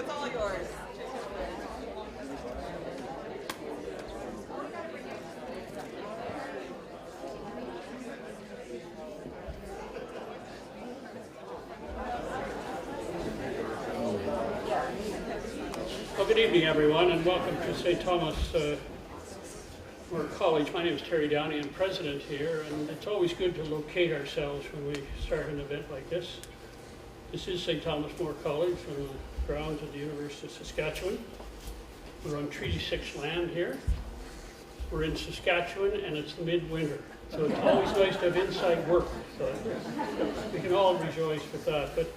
it's all yours. Well, good evening, everyone, and welcome to St. Thomas More College. My name is Terry Downey. I'm president here, and it's always good to locate ourselves when we start an event like this. This is St. Thomas More College on the grounds of the University of Saskatchewan. We're on Treaty 6 land here. We're in Saskatchewan, and it's midwinter, so it's always nice to have inside work. So we can all rejoice with that. But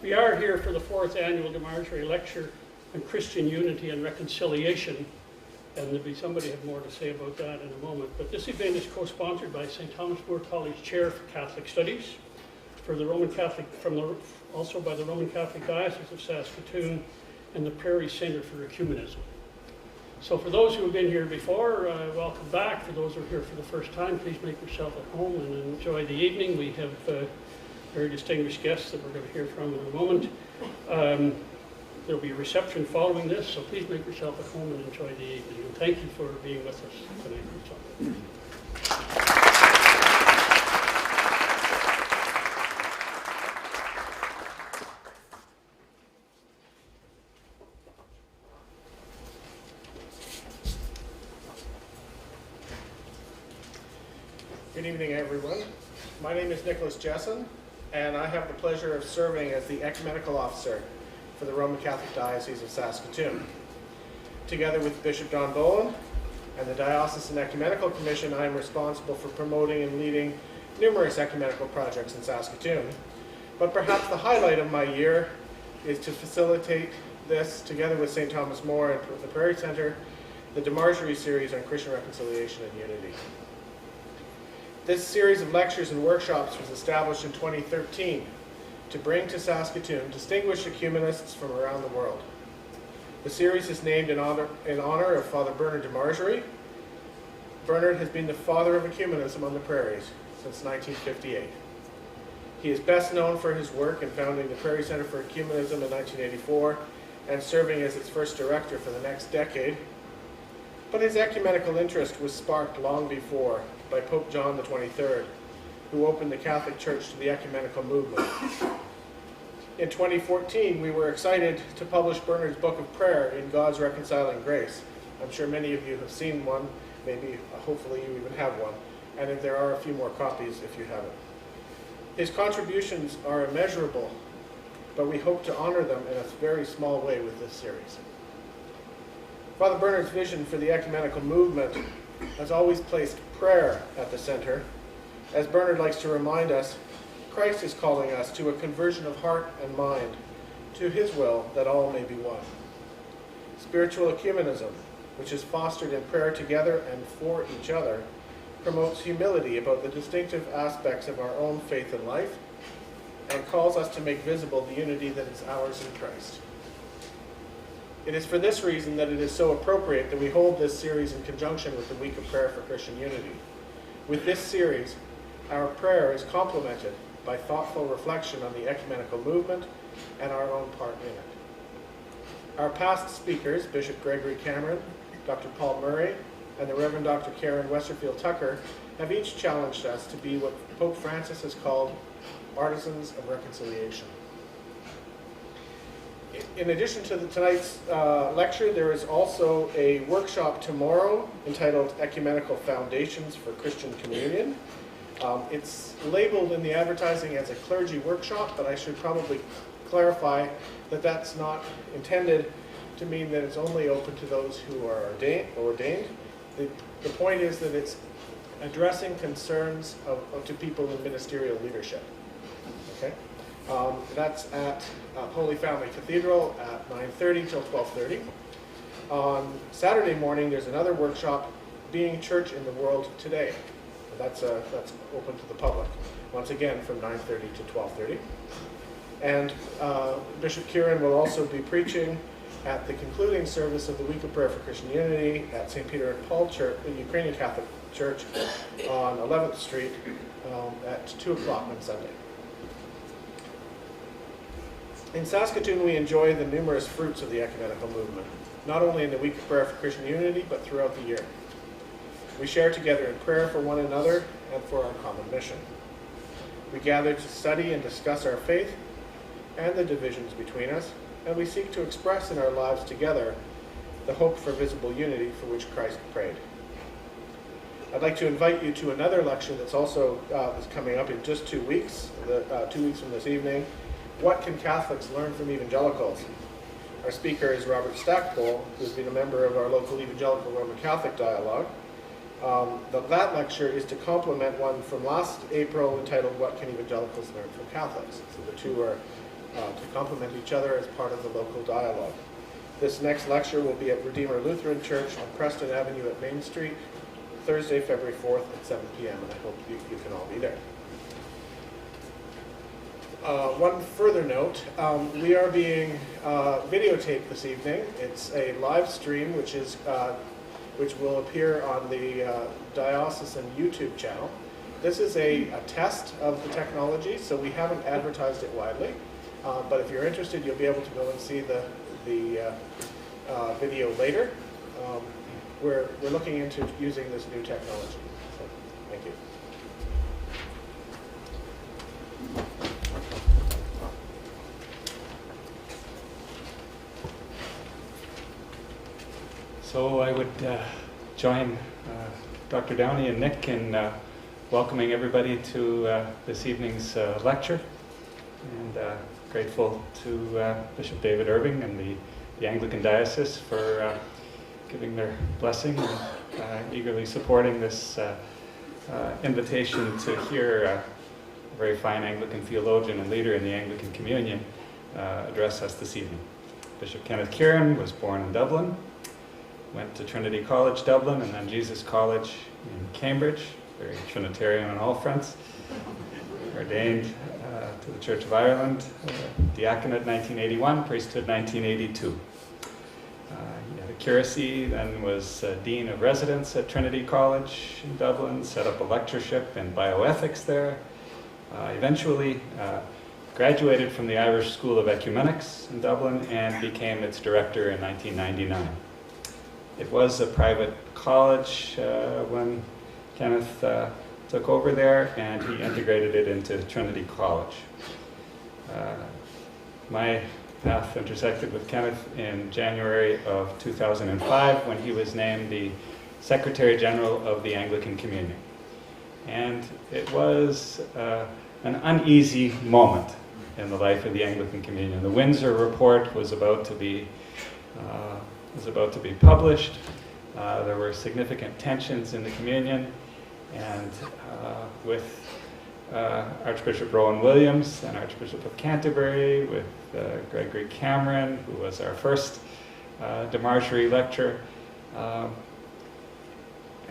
we are here for the 4th annual DeMargerie lecture on Christian unity and reconciliation, and there'll be somebody have more to say about that in a moment. But this event is co-sponsored by St. Thomas More College Chair for Catholic Studies, for the Roman Catholic, also by the Roman Catholic Diocese of Saskatoon, and the Prairie Centre for Ecumenism. So for those who have been here before, welcome back. For those who are here for the first time, please make yourself at home and enjoy the evening. We have very distinguished guests that we're going to hear from in a moment. There'll be a reception following this, so please make yourself at home and enjoy the evening. And thank you for being with us tonight. Good evening, everyone. My name is Nicholas Jessen, and I have the pleasure of serving as the Ecumenical Officer for the Roman Catholic Diocese of Saskatoon. Together with Bishop Don Bowen and the Diocesan Ecumenical Commission, I am responsible for promoting and leading numerous ecumenical projects in Saskatoon. But perhaps the highlight of my year is to facilitate this, together with St. Thomas More and the Prairie Centre, the DeMargerie series on Christian reconciliation and unity. This series of lectures and workshops was established in 2013 to bring to Saskatoon distinguished ecumenists from around the world. The series is named in honor of Father Bernard DeMargerie. Bernard has been the father of ecumenism on the prairies since 1958. He is best known for his work in founding the Prairie Centre for Ecumenism in 1984 and serving as its first director for the next decade. But his ecumenical interest was sparked long before by Pope John XXIII, who opened the Catholic Church to the ecumenical movement. In 2014, we were excited to publish Bernard's Book of Prayer in God's Reconciling Grace. I'm sure many of you have seen one, maybe, hopefully you even have one, and there are a few more copies if you haven't. His contributions are immeasurable, but we hope to honor them in a very small way with this series. Father Bernard's vision for the ecumenical movement has always placed prayer at the center. As Bernard likes to remind us, Christ is calling us to a conversion of heart and mind, to his will that all may be one. Spiritual ecumenism, which is fostered in prayer together and for each other, promotes humility about the distinctive aspects of our own faith and life, and calls us to make visible the unity that is ours in Christ. It is for this reason that it is so appropriate that we hold this series in conjunction with the Week of Prayer for Christian Unity. With this series, our prayer is complemented by thoughtful reflection on the ecumenical movement and our own part in it. Our past speakers, Bishop Gregory Cameron, Dr. Paul Murray, and the Reverend Dr. Karen Westerfield Tucker, have each challenged us to be what Pope Francis has called artisans of reconciliation. In addition to tonight's lecture, there is also a workshop tomorrow entitled Ecumenical Foundations for Christian Communion. It's labeled in the advertising as a clergy workshop, but I should probably clarify that that's not intended to mean that it's only open to those who are ordained. The point is that it's addressing concerns to people in ministerial leadership. Okay? That's at Holy Family Cathedral at 9:30 till 12:30. On Saturday morning, there's another workshop, Being Church in the World Today. That's open to the public, once again from 9:30 to 12:30. And Bishop Kearon will also be preaching at the concluding service of the Week of Prayer for Christian Unity at St. Peter and Paul Church, the Ukrainian Catholic Church on 11th Street at 2 o'clock on Sunday. In Saskatoon, we enjoy the numerous fruits of the ecumenical movement, not only in the week of prayer for Christian unity, but throughout the year. We share together in prayer for one another and for our common mission. We gather to study and discuss our faith and the divisions between us, and we seek to express in our lives together the hope for visible unity for which Christ prayed. I'd like to invite you to another lecture that's also is coming up in just 2 weeks, 2 weeks from this evening. What can Catholics learn from Evangelicals? Our speaker is Robert Stackpole, who's been a member of our local Evangelical Roman Catholic dialogue. That lecture is to complement one from last April entitled What Can Evangelicals Learn from Catholics? So the two are to complement each other as part of the local dialogue. This next lecture will be at Redeemer Lutheran Church on Preston Avenue at Main Street, Thursday, February 4th at 7 p.m., and I hope you can all be there. One further note, we are being videotaped this evening. It's a live stream which will appear on the diocesan YouTube channel. This is a test of the technology, so we haven't advertised it widely. But if you're interested, you'll be able to go and see the video later. We're looking into using this new technology. So, thank you. So I would join Dr. Downey and Nick in welcoming everybody to this evening's lecture, and grateful to Bishop David Irving and the Anglican Diocese for giving their blessing and eagerly supporting this invitation to hear a very fine Anglican theologian and leader in the Anglican Communion address us this evening. Bishop Kenneth Kearon was born in Dublin, went to Trinity College, Dublin, and then Jesus College in Cambridge, very Trinitarian on all fronts. Ordained to the Church of Ireland, diaconate 1981, priesthood 1982. He had a curacy, then was Dean of Residence at Trinity College in Dublin, set up a lectureship in bioethics there. Eventually graduated from the Irish School of Ecumenics in Dublin and became its director in 1999. It was a private college when Kenneth took over there, and he integrated it into Trinity College. My path intersected with Kenneth in January of 2005 when he was named the Secretary General of the Anglican Communion. And it was an uneasy moment in the life of the Anglican Communion. The Windsor Report was about to be published. There were significant tensions in the Communion, and with Archbishop Rowan Williams and Archbishop of Canterbury, with Gregory Cameron, who was our first DeMargerie lecturer. I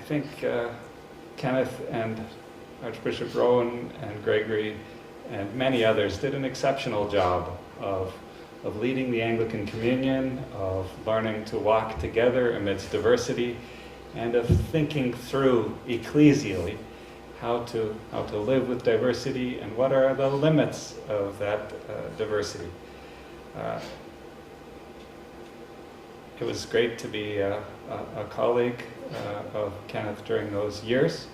think Kenneth and Archbishop Rowan and Gregory and many others did an exceptional job of leading the Anglican Communion, of learning to walk together amidst diversity, and of thinking through ecclesially how to live with diversity and what are the limits of that diversity. It was great to be a colleague of Kenneth during those years.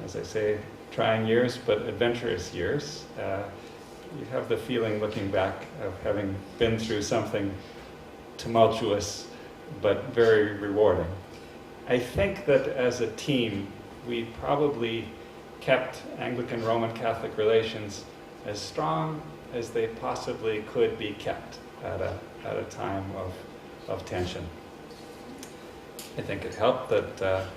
As I say, trying years, but adventurous years. You have the feeling, looking back, of having been through something tumultuous but very rewarding. I think that as a team, we probably kept Anglican Roman Catholic relations as strong as they possibly could be kept at a time of tension. I think it helped that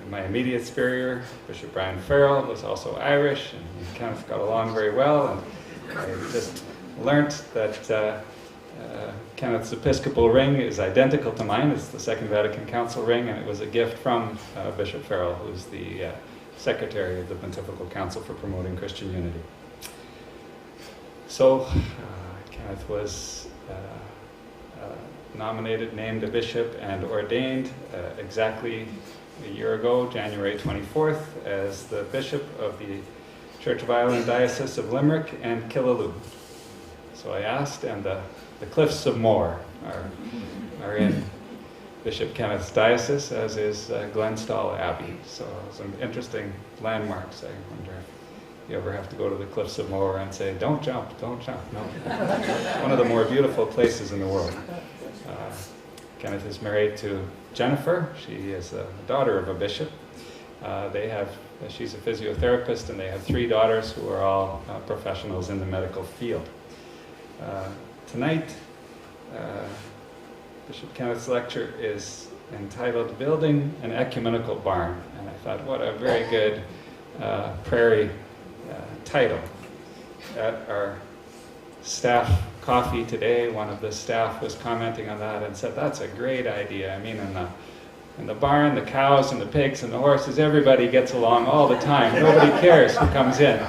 my immediate superior, Bishop Brian Farrell, was also Irish, and we kind of got along very well, and I just learnt that Kenneth's Episcopal ring is identical to mine. It's the Second Vatican Council ring, and it was a gift from Bishop Farrell, who's the Secretary of the Pontifical Council for Promoting Christian Unity. So Kenneth was named a bishop and ordained exactly a year ago, January 24th, as the Bishop of the Church of Ireland Diocese of Limerick and Killaloe. So I asked, and the Cliffs of Moher are in Bishop Kenneth's diocese, as is Glenstall Abbey. So some interesting landmarks. I wonder if you ever have to go to the Cliffs of Moher and say, don't jump, don't jump. No. One of the more beautiful places in the world. Kenneth is married to Jennifer. She is the daughter of a bishop. She's a physiotherapist, and they have 3 daughters who are all professionals in the medical field. Tonight, Bishop Kenneth's lecture is entitled Building an Ecumenical Barn. And I thought, what a very good prairie title. At our staff coffee today, one of the staff was commenting on that and said, that's a great idea. I mean, in the barn, the cows and the pigs and the horses, everybody gets along all the time. Nobody cares who comes in.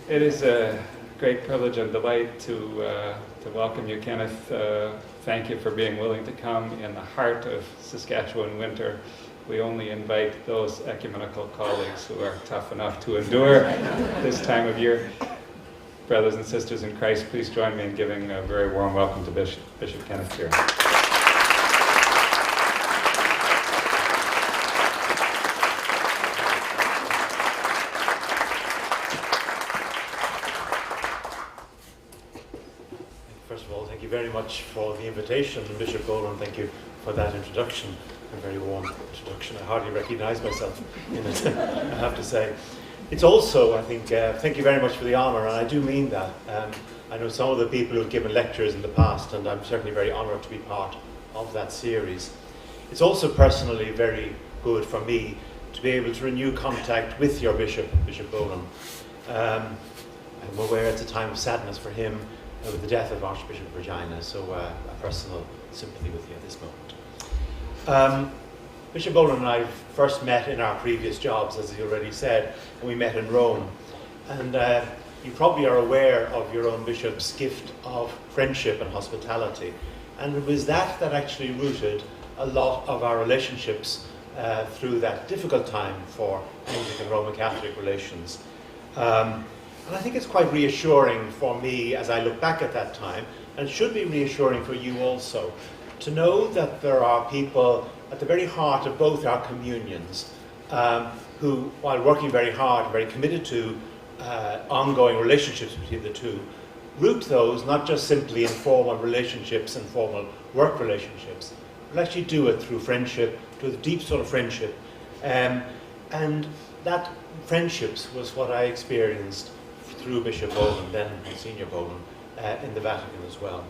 It is a great privilege and delight to welcome you, Kenneth. Thank you for being willing to come in the heart of Saskatchewan winter. We only invite those ecumenical colleagues who are tough enough to endure this time of year. Brothers and sisters in Christ, please join me in giving a very warm welcome to Bishop Kenneth Kearon. First of all, thank you very much for the invitation, and Bishop Boland, thank you for that introduction. A very warm introduction. I hardly recognise myself in it, I have to say. It's also, I think, thank you very much for the honour, and I do mean that. I know some of the people who've given lectures in the past, and I'm certainly very honoured to be part of that series. It's also personally very good for me to be able to renew contact with your Bishop, Bishop Boland. I'm aware it's a time of sadness for him with the death of Archbishop Regina, so a personal sympathy with you at this moment. Bishop Boland and I first met in our previous jobs, as he already said, and we met in Rome. And you probably are aware of your own bishop's gift of friendship and hospitality. And it was that actually rooted a lot of our relationships through that difficult time for Anglican Roman Catholic relations. And I think it's quite reassuring for me as I look back at that time, and it should be reassuring for you also, to know that there are people at the very heart of both our communions who, while working very hard, very committed to ongoing relationships between the two, root those not just simply in formal relationships and formal work relationships, but actually do it through friendship, through the deep sort of friendship. And that friendships was what I experienced through Bishop Boland, then Senior Boland, in the Vatican as well.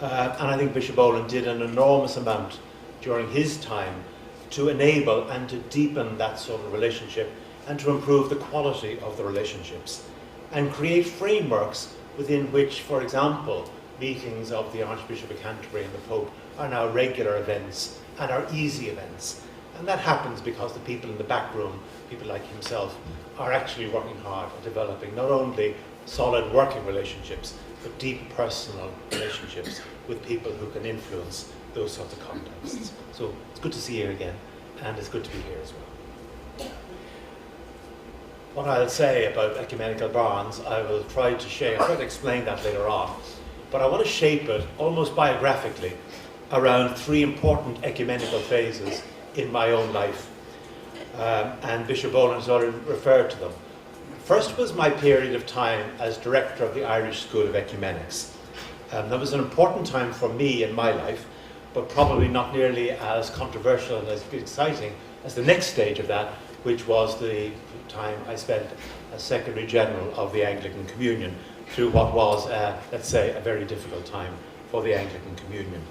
And I think Bishop Boland did an enormous amount during his time to enable and to deepen that sort of relationship and to improve the quality of the relationships and create frameworks within which, for example, meetings of the Archbishop of Canterbury and the Pope are now regular events and are easy events. And that happens because the people in the back room, people like himself, are actually working hard at developing not only solid working relationships, but deep personal relationships with people who can influence those sorts of contexts. So it's good to see you again, and it's good to be here as well. What I'll say about ecumenical barns, I will try to share, I'll try to explain that later on, but I want to shape it almost biographically around 3 important ecumenical phases in my own life. And Bishop Boland has already referred to them. First was my period of time as director of the Irish School of Ecumenics. That was an important time for me in my life, but probably not nearly as controversial and as exciting as the next stage of that, which was the time I spent as Secretary General of the Anglican Communion through what was, let's say, a very difficult time for the Anglican Communion.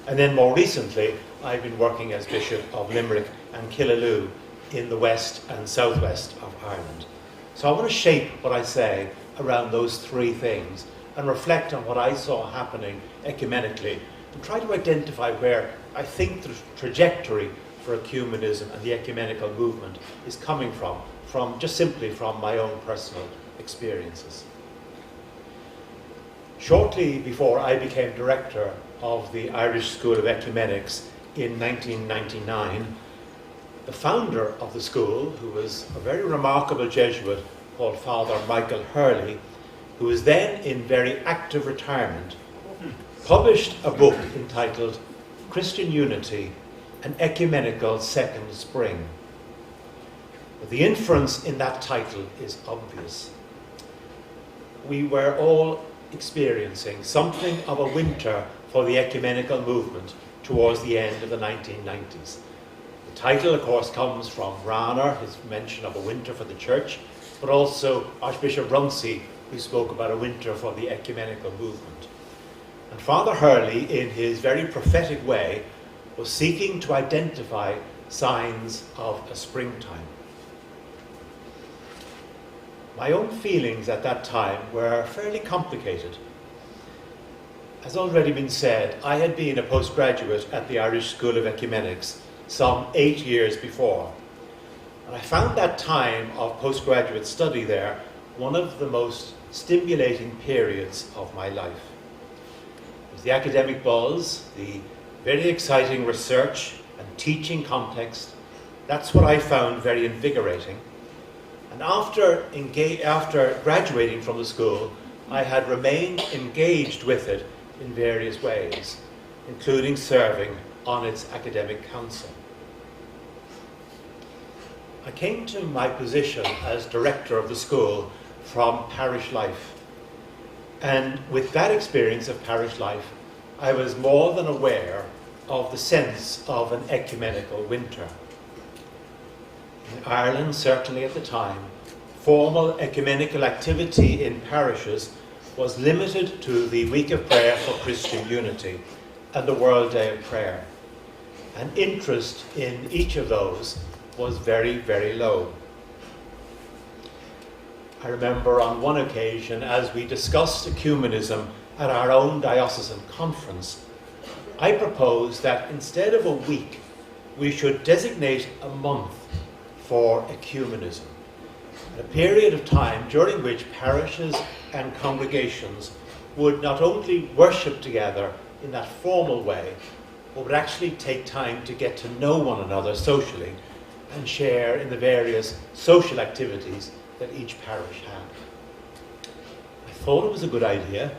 And then more recently, I've been working as Bishop of Limerick and Killaloe in the west and southwest of Ireland. So I want to shape what I say around those 3 things and reflect on what I saw happening ecumenically and try to identify where I think the trajectory for ecumenism and the ecumenical movement is coming from just simply from my own personal experiences. Shortly before I became director of the Irish School of Ecumenics in 1999, the founder of the school, who was a very remarkable Jesuit called Father Michael Hurley, who was then in very active retirement, published a book entitled Christian Unity, an Ecumenical Second Spring. But the inference in that title is obvious. We were all experiencing something of a winter for the ecumenical movement towards the end of the 1990s. The title, of course, comes from Rahney, his mention of a winter for the church, but also Archbishop Runcie, who spoke about a winter for the ecumenical movement. And Father Hurley, in his very prophetic way, was seeking to identify signs of a springtime. My own feelings at that time were fairly complicated. As already been said, I had been a postgraduate at the Irish School of Ecumenics some 8 years before. And I found that time of postgraduate study there one of the most stimulating periods of my life. It was the academic buzz, the very exciting research and teaching context. That's what I found very invigorating. And after graduating from the school, I had remained engaged with it in various ways, including serving on its academic council. I came to my position as director of the school from parish life. And with that experience of parish life, I was more than aware of the sense of an ecumenical winter. In Ireland, certainly at the time, formal ecumenical activity in parishes was limited to the Week of Prayer for Christian Unity and the World Day of Prayer. And interest in each of those was very, very low. I remember on one occasion, as we discussed ecumenism at our own diocesan conference, I proposed that instead of a week, we should designate a month for ecumenism, a period of time during which parishes and congregations would not only worship together in that formal way, but would actually take time to get to know one another socially and share in the various social activities that each parish had. I thought it was a good idea.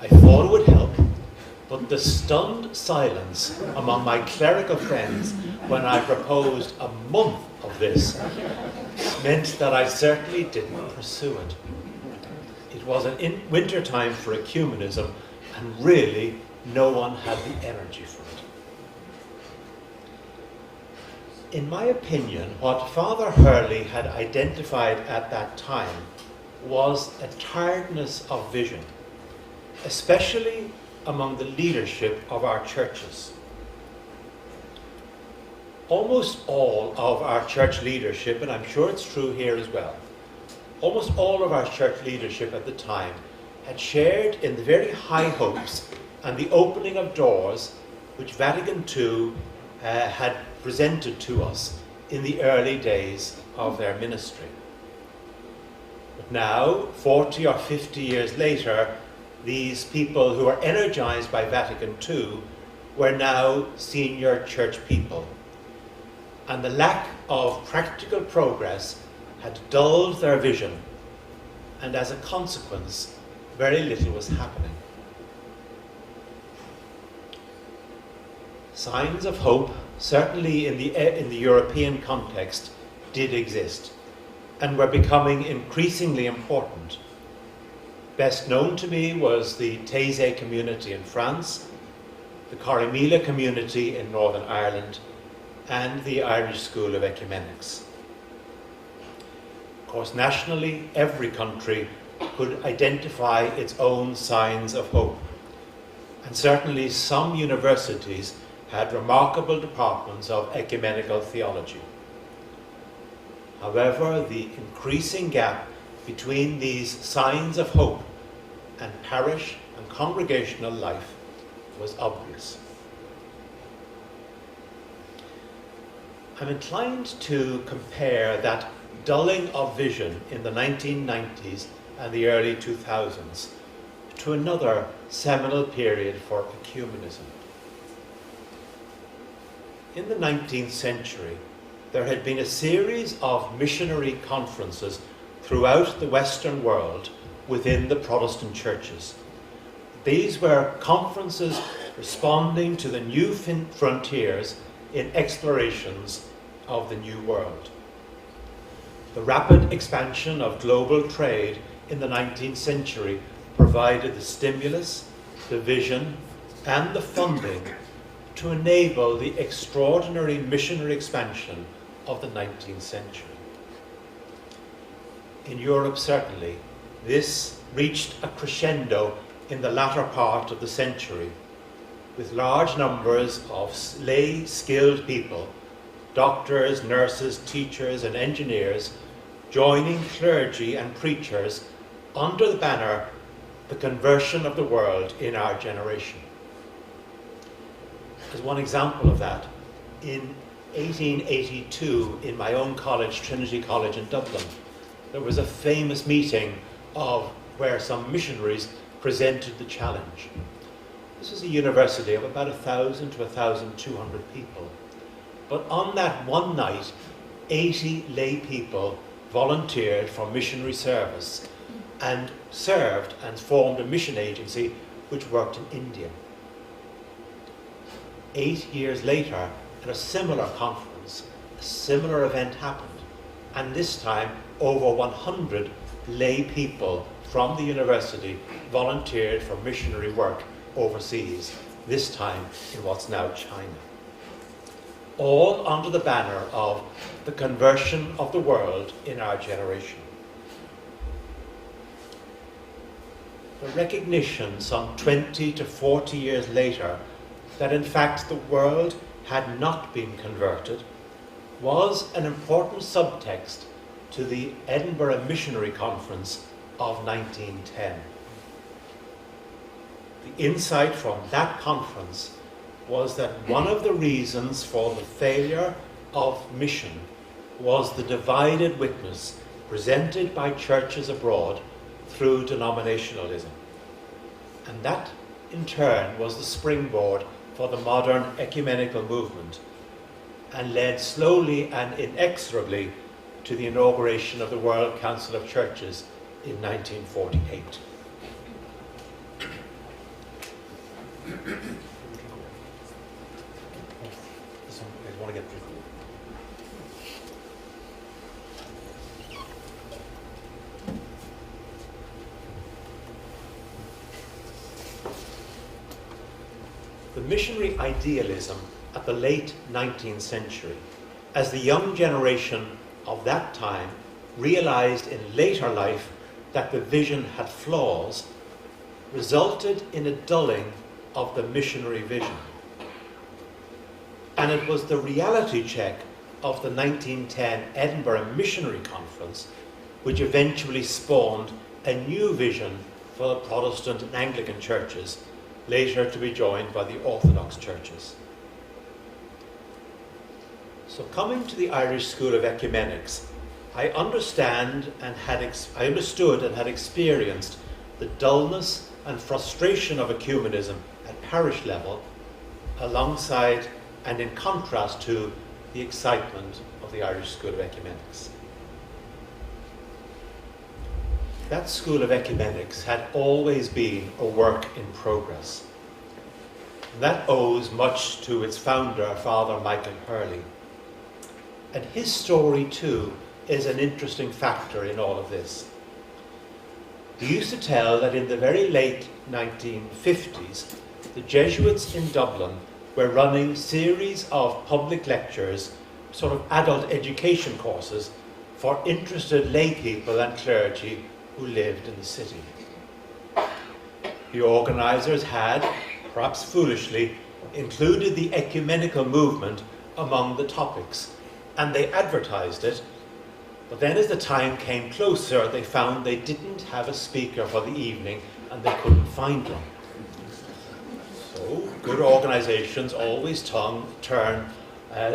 I thought it would help. But the stunned silence among my clerical friends when I proposed a month of this meant that I certainly didn't pursue it. It was an winter time for ecumenism, and really no one had the energy for it. In my opinion, what Father Hurley had identified at that time was a tiredness of vision, especially among the leadership of our churches. Almost all of our church leadership, and I'm sure it's true here as well, almost all of our church leadership at the time had shared in the very high hopes and the opening of doors which Vatican II had presented to us in the early days of their ministry. But now, 40 or 50 years later, these people who were energized by Vatican II were now senior church people. And the lack of practical progress had dulled their vision, and as a consequence, very little was happening. Signs of hope, certainly in the European context, did exist, and were becoming increasingly important. Best known to me was the Taizé community in France, the Corrymeela community in Northern Ireland, and the Irish School of Ecumenics. Of course, nationally, every country could identify its own signs of hope. And certainly some universities had remarkable departments of ecumenical theology. However, the increasing gap between these signs of hope and parish and congregational life was obvious. I'm inclined to compare that dulling of vision in the 1990s and the early 2000s to another seminal period for ecumenism. In the 19th century, there had been a series of missionary conferences throughout the Western world within the Protestant churches. These were conferences responding to the new frontiers in explorations of the New World. The rapid expansion of global trade in the 19th century provided the stimulus, the vision, and the funding to enable the extraordinary missionary expansion of the 19th century. In Europe, certainly, this reached a crescendo in the latter part of the century, with large numbers of lay skilled people, doctors, nurses, teachers, and engineers, joining clergy and preachers under the banner, "The Conversion of the World in Our Generation." As one example of that, in 1882, in my own college, Trinity College in Dublin, there was a famous meeting where some missionaries presented the challenge. This was a university of about 1,000 to 1,200 people. But on that one night, 80 lay people volunteered for missionary service and served and formed a mission agency which worked in India. 8 years later, at a similar conference, a similar event happened, and this time over 100 lay people from the university volunteered for missionary work overseas, this time in what's now China. All under the banner of the conversion of the world in our generation. The recognition some 20 to 40 years later that in fact the world had not been converted was an important subtext to the Edinburgh Missionary Conference of 1910. The insight from that conference was that one of the reasons for the failure of mission was the divided witness presented by churches abroad through denominationalism. And that, in turn, was the springboard for the modern ecumenical movement and led slowly and inexorably to the inauguration of the World Council of Churches in 1948. I want to get through. The missionary idealism at the late 19th century, as the young generation of that time realized in later life that the vision had flaws, resulted in a dulling of the missionary vision. And it was the reality check of the 1910 Edinburgh Missionary Conference which eventually spawned a new vision for the Protestant and Anglican churches, later to be joined by the Orthodox churches. So coming to the Irish School of Ecumenics, I understood and had experienced the dullness and frustration of ecumenism at parish level, alongside and in contrast to the excitement of the Irish School of Ecumenics. That School of Ecumenics had always been a work in progress. That owes much to its founder, Father Michael Hurley. And his story, too, is an interesting factor in all of this. He used to tell that in the very late 1950s, the Jesuits in Dublin were running series of public lectures, sort of adult education courses, for interested lay people and clergy who lived in the city. The organisers had, perhaps foolishly, included the ecumenical movement among the topics, and they advertised it. But then as the time came closer, they found they didn't have a speaker for the evening and they couldn't find one. So good organisations always turn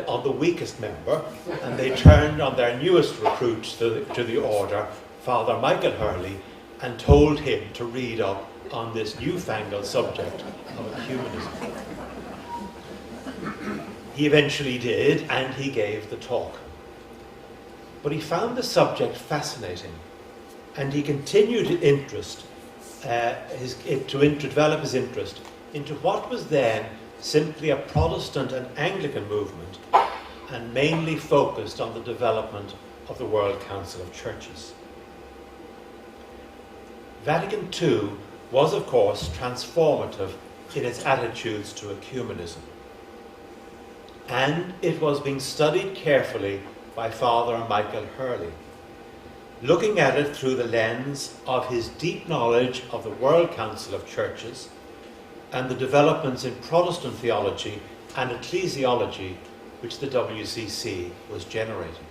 on the weakest member, and they turned on their newest recruit to the order, Father Michael Hurley, and told him to read up on this newfangled subject of ecumenism. He eventually did, and he gave the talk. But he found the subject fascinating, and he continued to develop his interest into what was then simply a Protestant and Anglican movement, and mainly focused on the development of the World Council of Churches. Vatican II was, of course, transformative in its attitudes to ecumenism, and it was being studied carefully by Father Michael Hurley, looking at it through the lens of his deep knowledge of the World Council of Churches and the developments in Protestant theology and ecclesiology which the WCC was generating.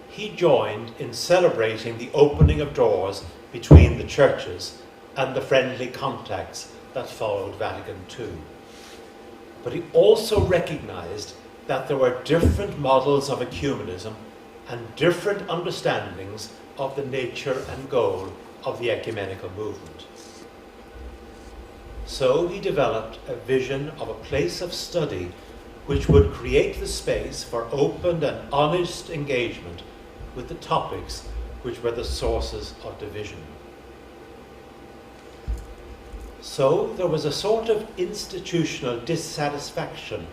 He joined in celebrating the opening of doors between the churches and the friendly contacts that followed Vatican II. But he also recognized that there were different models of ecumenism and different understandings of the nature and goal of the ecumenical movement. So he developed a vision of a place of study which would create the space for open and honest engagement with the topics which were the sources of division. So there was a sort of institutional dissatisfaction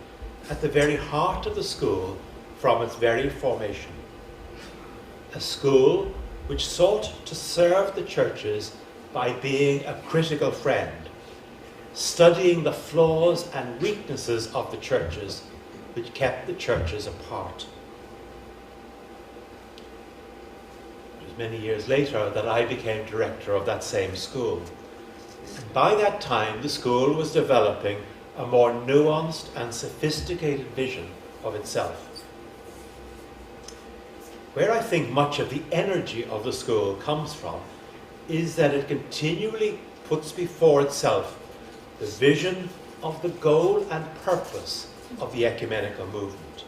at the very heart of the school from its very formation. A school which sought to serve the churches by being a critical friend, studying the flaws and weaknesses of the churches which kept the churches apart. It was many years later that I became director of that same school. And by that time, the school was developing a more nuanced and sophisticated vision of itself. Where I think much of the energy of the school comes from is that it continually puts before itself the vision of the goal and purpose of the ecumenical movement.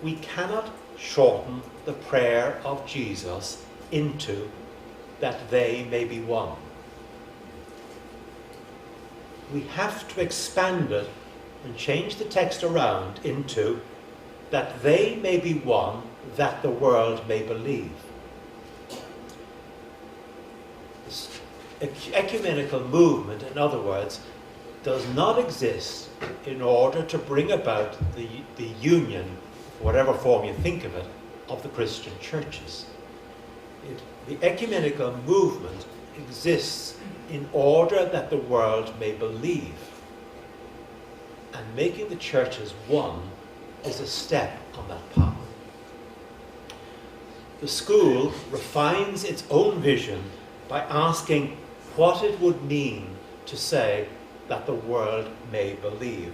We cannot shorten the prayer of Jesus into that they may be one. We have to expand it and change the text around into that they may be one, that the world may believe. This ecumenical movement, in other words, does not exist in order to bring about the union, whatever form you think of it, of the Christian churches. The ecumenical movement exists in order that the world may believe. And making the churches one is a step on that path. The school refines its own vision by asking what it would mean to say that the world may believe,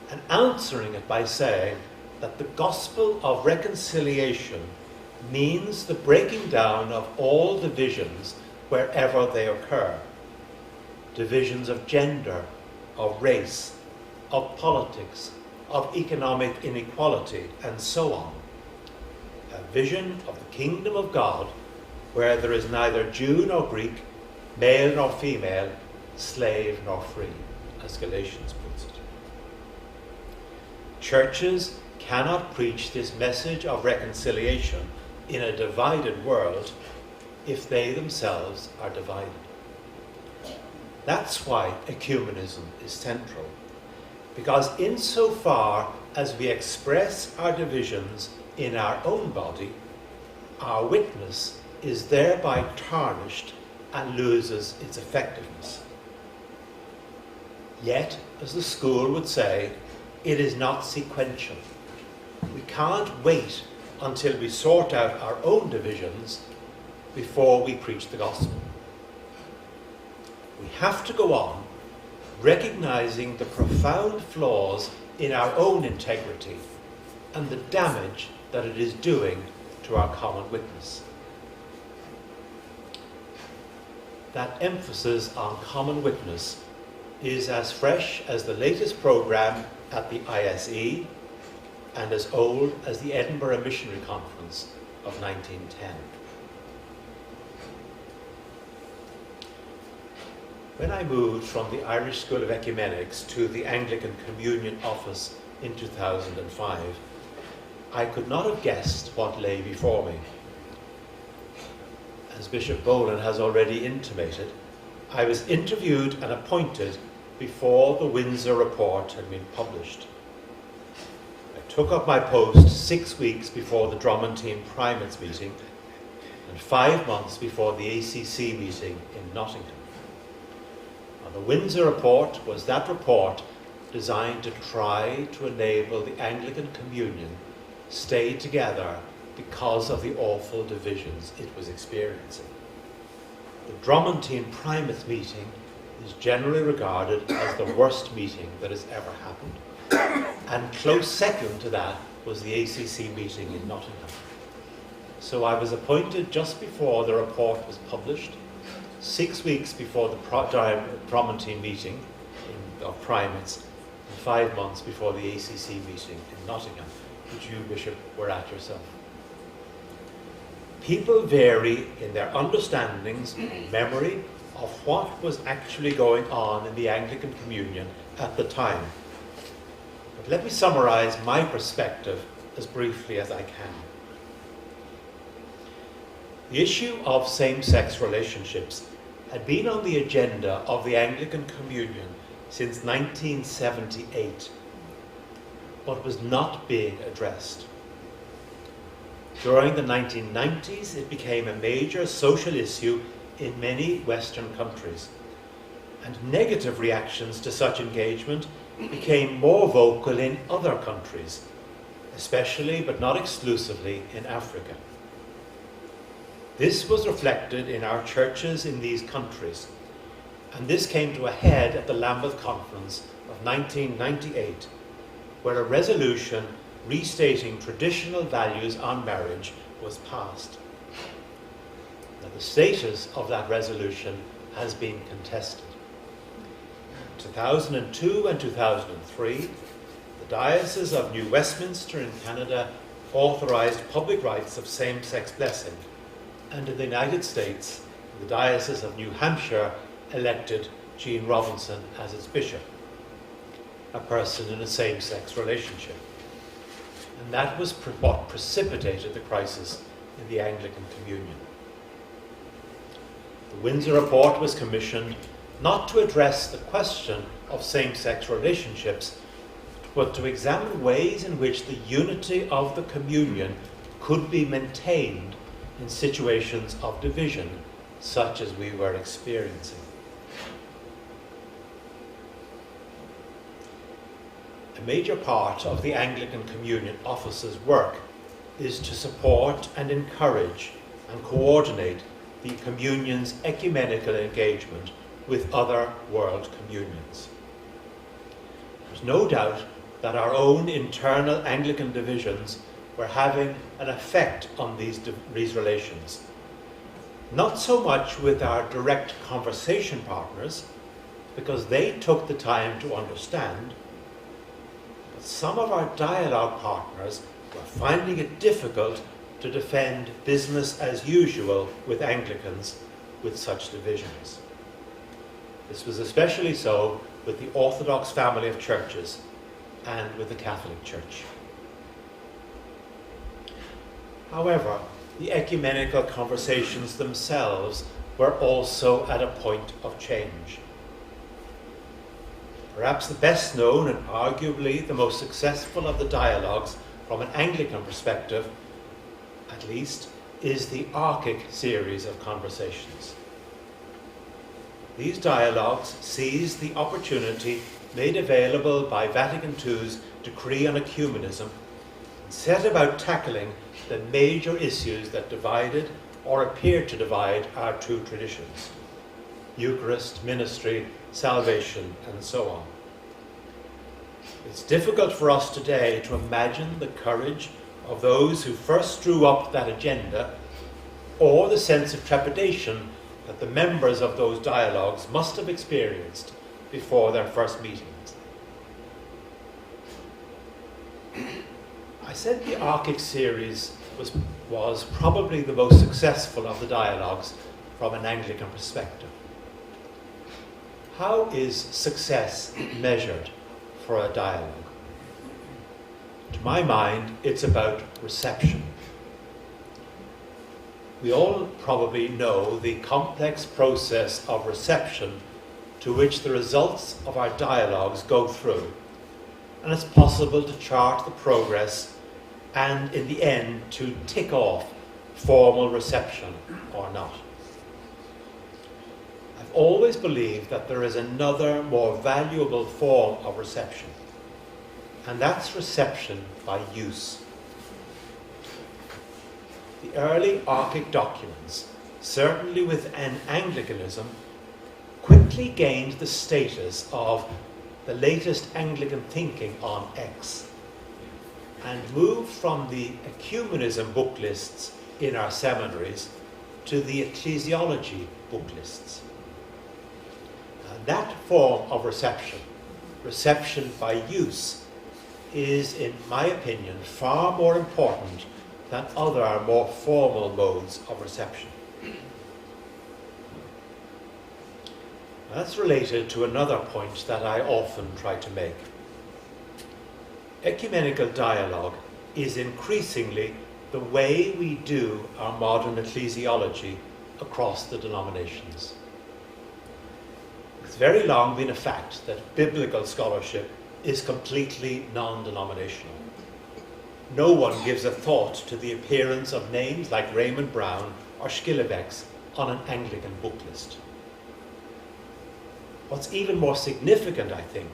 and answering it by saying that the gospel of reconciliation means the breaking down of all divisions wherever they occur. Divisions of gender, of race, of politics, of economic inequality, and so on. A vision of the kingdom of God where there is neither Jew nor Greek, male nor female, slave nor free, as Galatians puts it. Churches cannot preach this message of reconciliation in a divided world if they themselves are divided. That's why ecumenism is central, because insofar as we express our divisions in our own body, our witness is thereby tarnished and loses its effectiveness. Yet, as the school would say, it is not sequential. We can't wait until we sort out our own divisions before we preach the gospel. We have to go on recognizing the profound flaws in our own integrity and the damage that it is doing to our common witness. That emphasis on common witness is as fresh as the latest program at the ISE and as old as the Edinburgh Missionary Conference of 1910. When I moved from the Irish School of Ecumenics to the Anglican Communion Office in 2005, I could not have guessed what lay before me. As Bishop Boland has already intimated, I was interviewed and appointed before the Windsor Report had been published. I took up my post 6 weeks before the Drummondine Primates meeting and 5 months before the ACC meeting in Nottingham. Now, the Windsor Report was that report designed to try to enable the Anglican Communion stay together because of the awful divisions it was experiencing. The Drummondine Primates meeting is generally regarded as the worst meeting that has ever happened. And close second to that was the ACC meeting in Nottingham. So I was appointed just before the report was published, 6 weeks before the Drummondine meeting of Primates, and 5 months before the ACC meeting in Nottingham, which you, Bishop, were at yourself. People vary in their understandings and memory of what was actually going on in the Anglican Communion at the time. But let me summarize my perspective as briefly as I can. The issue of same-sex relationships had been on the agenda of the Anglican Communion since 1978, but was not being addressed. During the 1990s, it became a major social issue in many Western countries, and negative reactions to such engagement became more vocal in other countries, especially but not exclusively in Africa. This was reflected in our churches in these countries, and this came to a head at the Lambeth Conference of 1998, where a resolution restating traditional values on marriage was passed. Now, the status of that resolution has been contested. In 2002 and 2003, the Diocese of New Westminster in Canada authorized public rites of same-sex blessing, and in the United States, the Diocese of New Hampshire elected Jean Robinson as its bishop, a person in a same-sex relationship. And that was what precipitated the crisis in the Anglican Communion. The Windsor Report was commissioned not to address the question of same-sex relationships, but to examine ways in which the unity of the communion could be maintained in situations of division, such as we were experiencing. A major part of the Anglican Communion Office's work is to support and encourage and coordinate the Communion's ecumenical engagement with other world communions. There's no doubt that our own internal Anglican divisions were having an effect on these relations. Not so much with our direct conversation partners, because they took the time to understand, but some of our dialogue partners were finding it difficult to defend business as usual with Anglicans with such divisions. This was especially so with the Orthodox family of churches and with the Catholic Church. However, the ecumenical conversations themselves were also at a point of change. Perhaps the best known and arguably the most successful of the dialogues from an Anglican perspective, at least, is the Archic series of conversations. These dialogues seized the opportunity made available by Vatican II's decree on ecumenism and set about tackling the major issues that divided or appeared to divide our two traditions: Eucharist, ministry, salvation, and so on. It's difficult for us today to imagine the courage of those who first drew up that agenda, or the sense of trepidation that the members of those dialogues must have experienced before their first meetings. I said the Archic series was probably the most successful of the dialogues from an Anglican perspective. How is success measured for a dialogue? To my mind, it's about reception. We all probably know the complex process of reception to which the results of our dialogues go through, and it's possible to chart the progress and, in the end, to tick off formal reception or not. I've always believed that there is another, more valuable form of reception, and that's reception by use. The early archaic documents, certainly within Anglicanism, quickly gained the status of the latest Anglican thinking on X, and moved from the ecumenism book lists in our seminaries to the ecclesiology book lists. That form of reception, reception by use, is, in my opinion, far more important than other more formal modes of reception. That's related to another point that I often try to make. Ecumenical dialogue is increasingly the way we do our modern ecclesiology across the denominations. It's very long been a fact that biblical scholarship is completely non-denominational. No one gives a thought to the appearance of names like Raymond Brown or Schillebeeckx on an Anglican book list. What's even more significant, I think,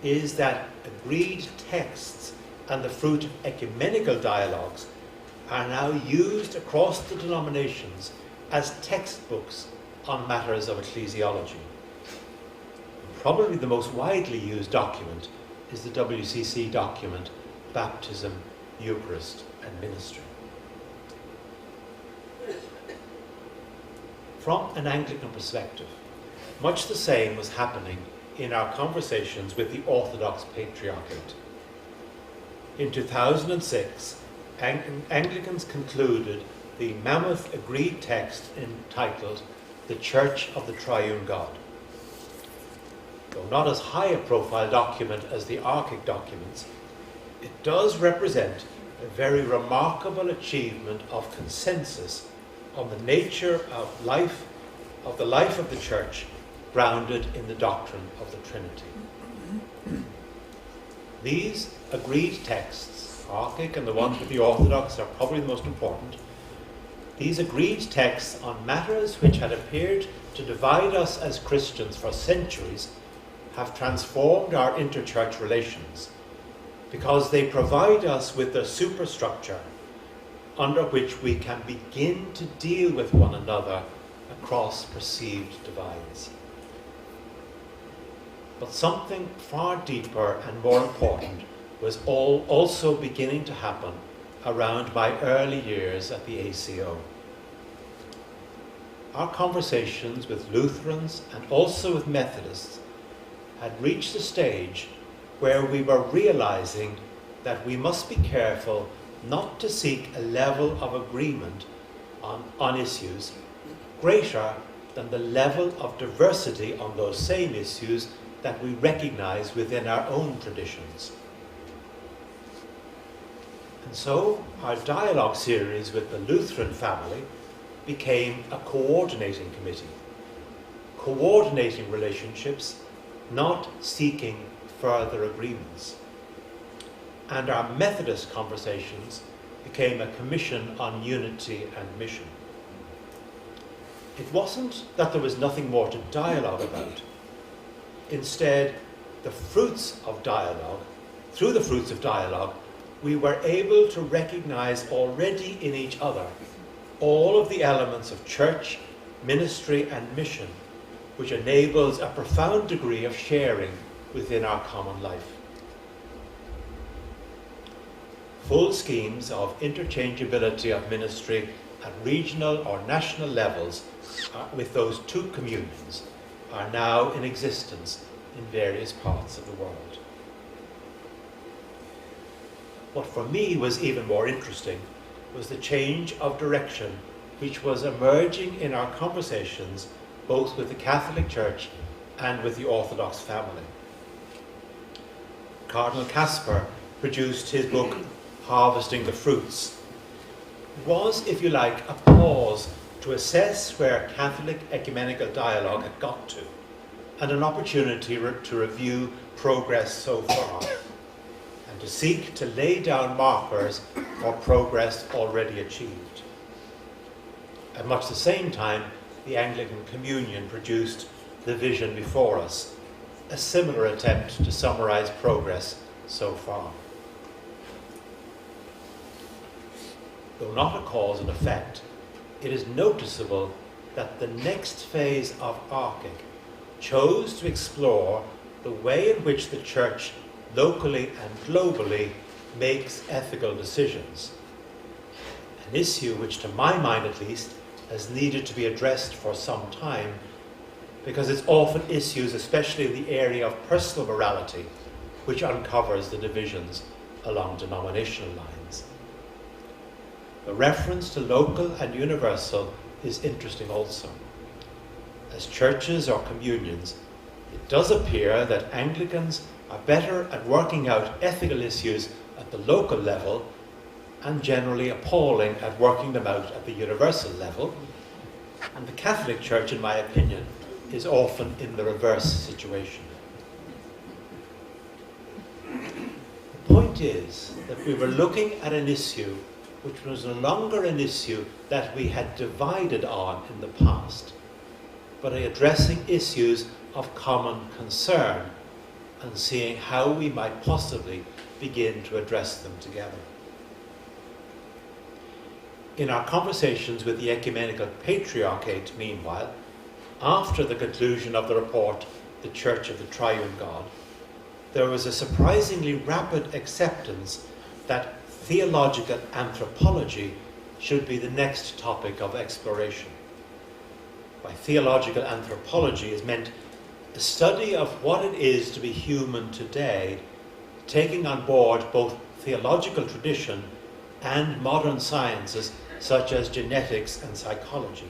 is that agreed texts and the fruit of ecumenical dialogues are now used across the denominations as textbooks on matters of ecclesiology. Probably the most widely used document is the WCC document, Baptism, Eucharist and Ministry. From an Anglican perspective, much the same was happening in our conversations with the Orthodox Patriarchate. In 2006, Anglicans concluded the mammoth agreed text entitled The Church of the Triune God. Though not as high a profile document as the archaic documents, it does represent a very remarkable achievement of consensus on the nature of the life of the Church, grounded in the doctrine of the Trinity. These agreed texts, archaic and the ones with the Orthodox are probably the most important. These agreed texts on matters which had appeared to divide us as Christians for centuries have transformed our interchurch relations, because they provide us with the superstructure under which we can begin to deal with one another across perceived divides. But something far deeper and more important was also beginning to happen around my early years at the ACO. Our conversations with Lutherans and also with Methodists had reached a stage where we were realizing that we must be careful not to seek a level of agreement on issues greater than the level of diversity on those same issues that we recognize within our own traditions. And so our dialogue series with the Lutheran family became a coordinating committee, coordinating relationships, not seeking further agreements. And our Methodist conversations became a commission on unity and mission. It wasn't that there was nothing more to dialogue about. Instead, the fruits of dialogue, through the fruits of dialogue, we were able to recognize already in each other all of the elements of church, ministry, and mission, which enables a profound degree of sharing within our common life. Full schemes of interchangeability of ministry at regional or national levels with those two communions are now in existence in various parts of the world. What for me was even more interesting was the change of direction which was emerging in our conversations both with the Catholic Church and with the Orthodox family. Cardinal Kasper produced his book, Harvesting the Fruits. It was, if you like, a pause to assess where Catholic ecumenical dialogue had got to, and an opportunity to review progress so far, and to seek to lay down markers for progress already achieved. At much the same time, the Anglican Communion produced The Vision Before Us, a similar attempt to summarize progress so far. Though not a cause and effect, it is noticeable that the next phase of ARCIC chose to explore the way in which the Church locally and globally makes ethical decisions. An issue which, to my mind at least, has needed to be addressed for some time, because it's often issues, especially in the area of personal morality, which uncovers the divisions along denominational lines. The reference to local and universal is interesting also. As churches or communions, it does appear that Anglicans are better at working out ethical issues at the local level and generally appalling at working them out at the universal level. And the Catholic Church, in my opinion, is often in the reverse situation. The point is that we were looking at an issue which was no longer an issue that we had divided on in the past, but addressing issues of common concern and seeing how we might possibly begin to address them together. In our conversations with the Ecumenical Patriarchate, meanwhile, after the conclusion of the report, The Church of the Triune God, there was a surprisingly rapid acceptance that theological anthropology should be the next topic of exploration. By theological anthropology is meant a study of what it is to be human today, taking on board both theological tradition and modern sciences such as genetics and psychology.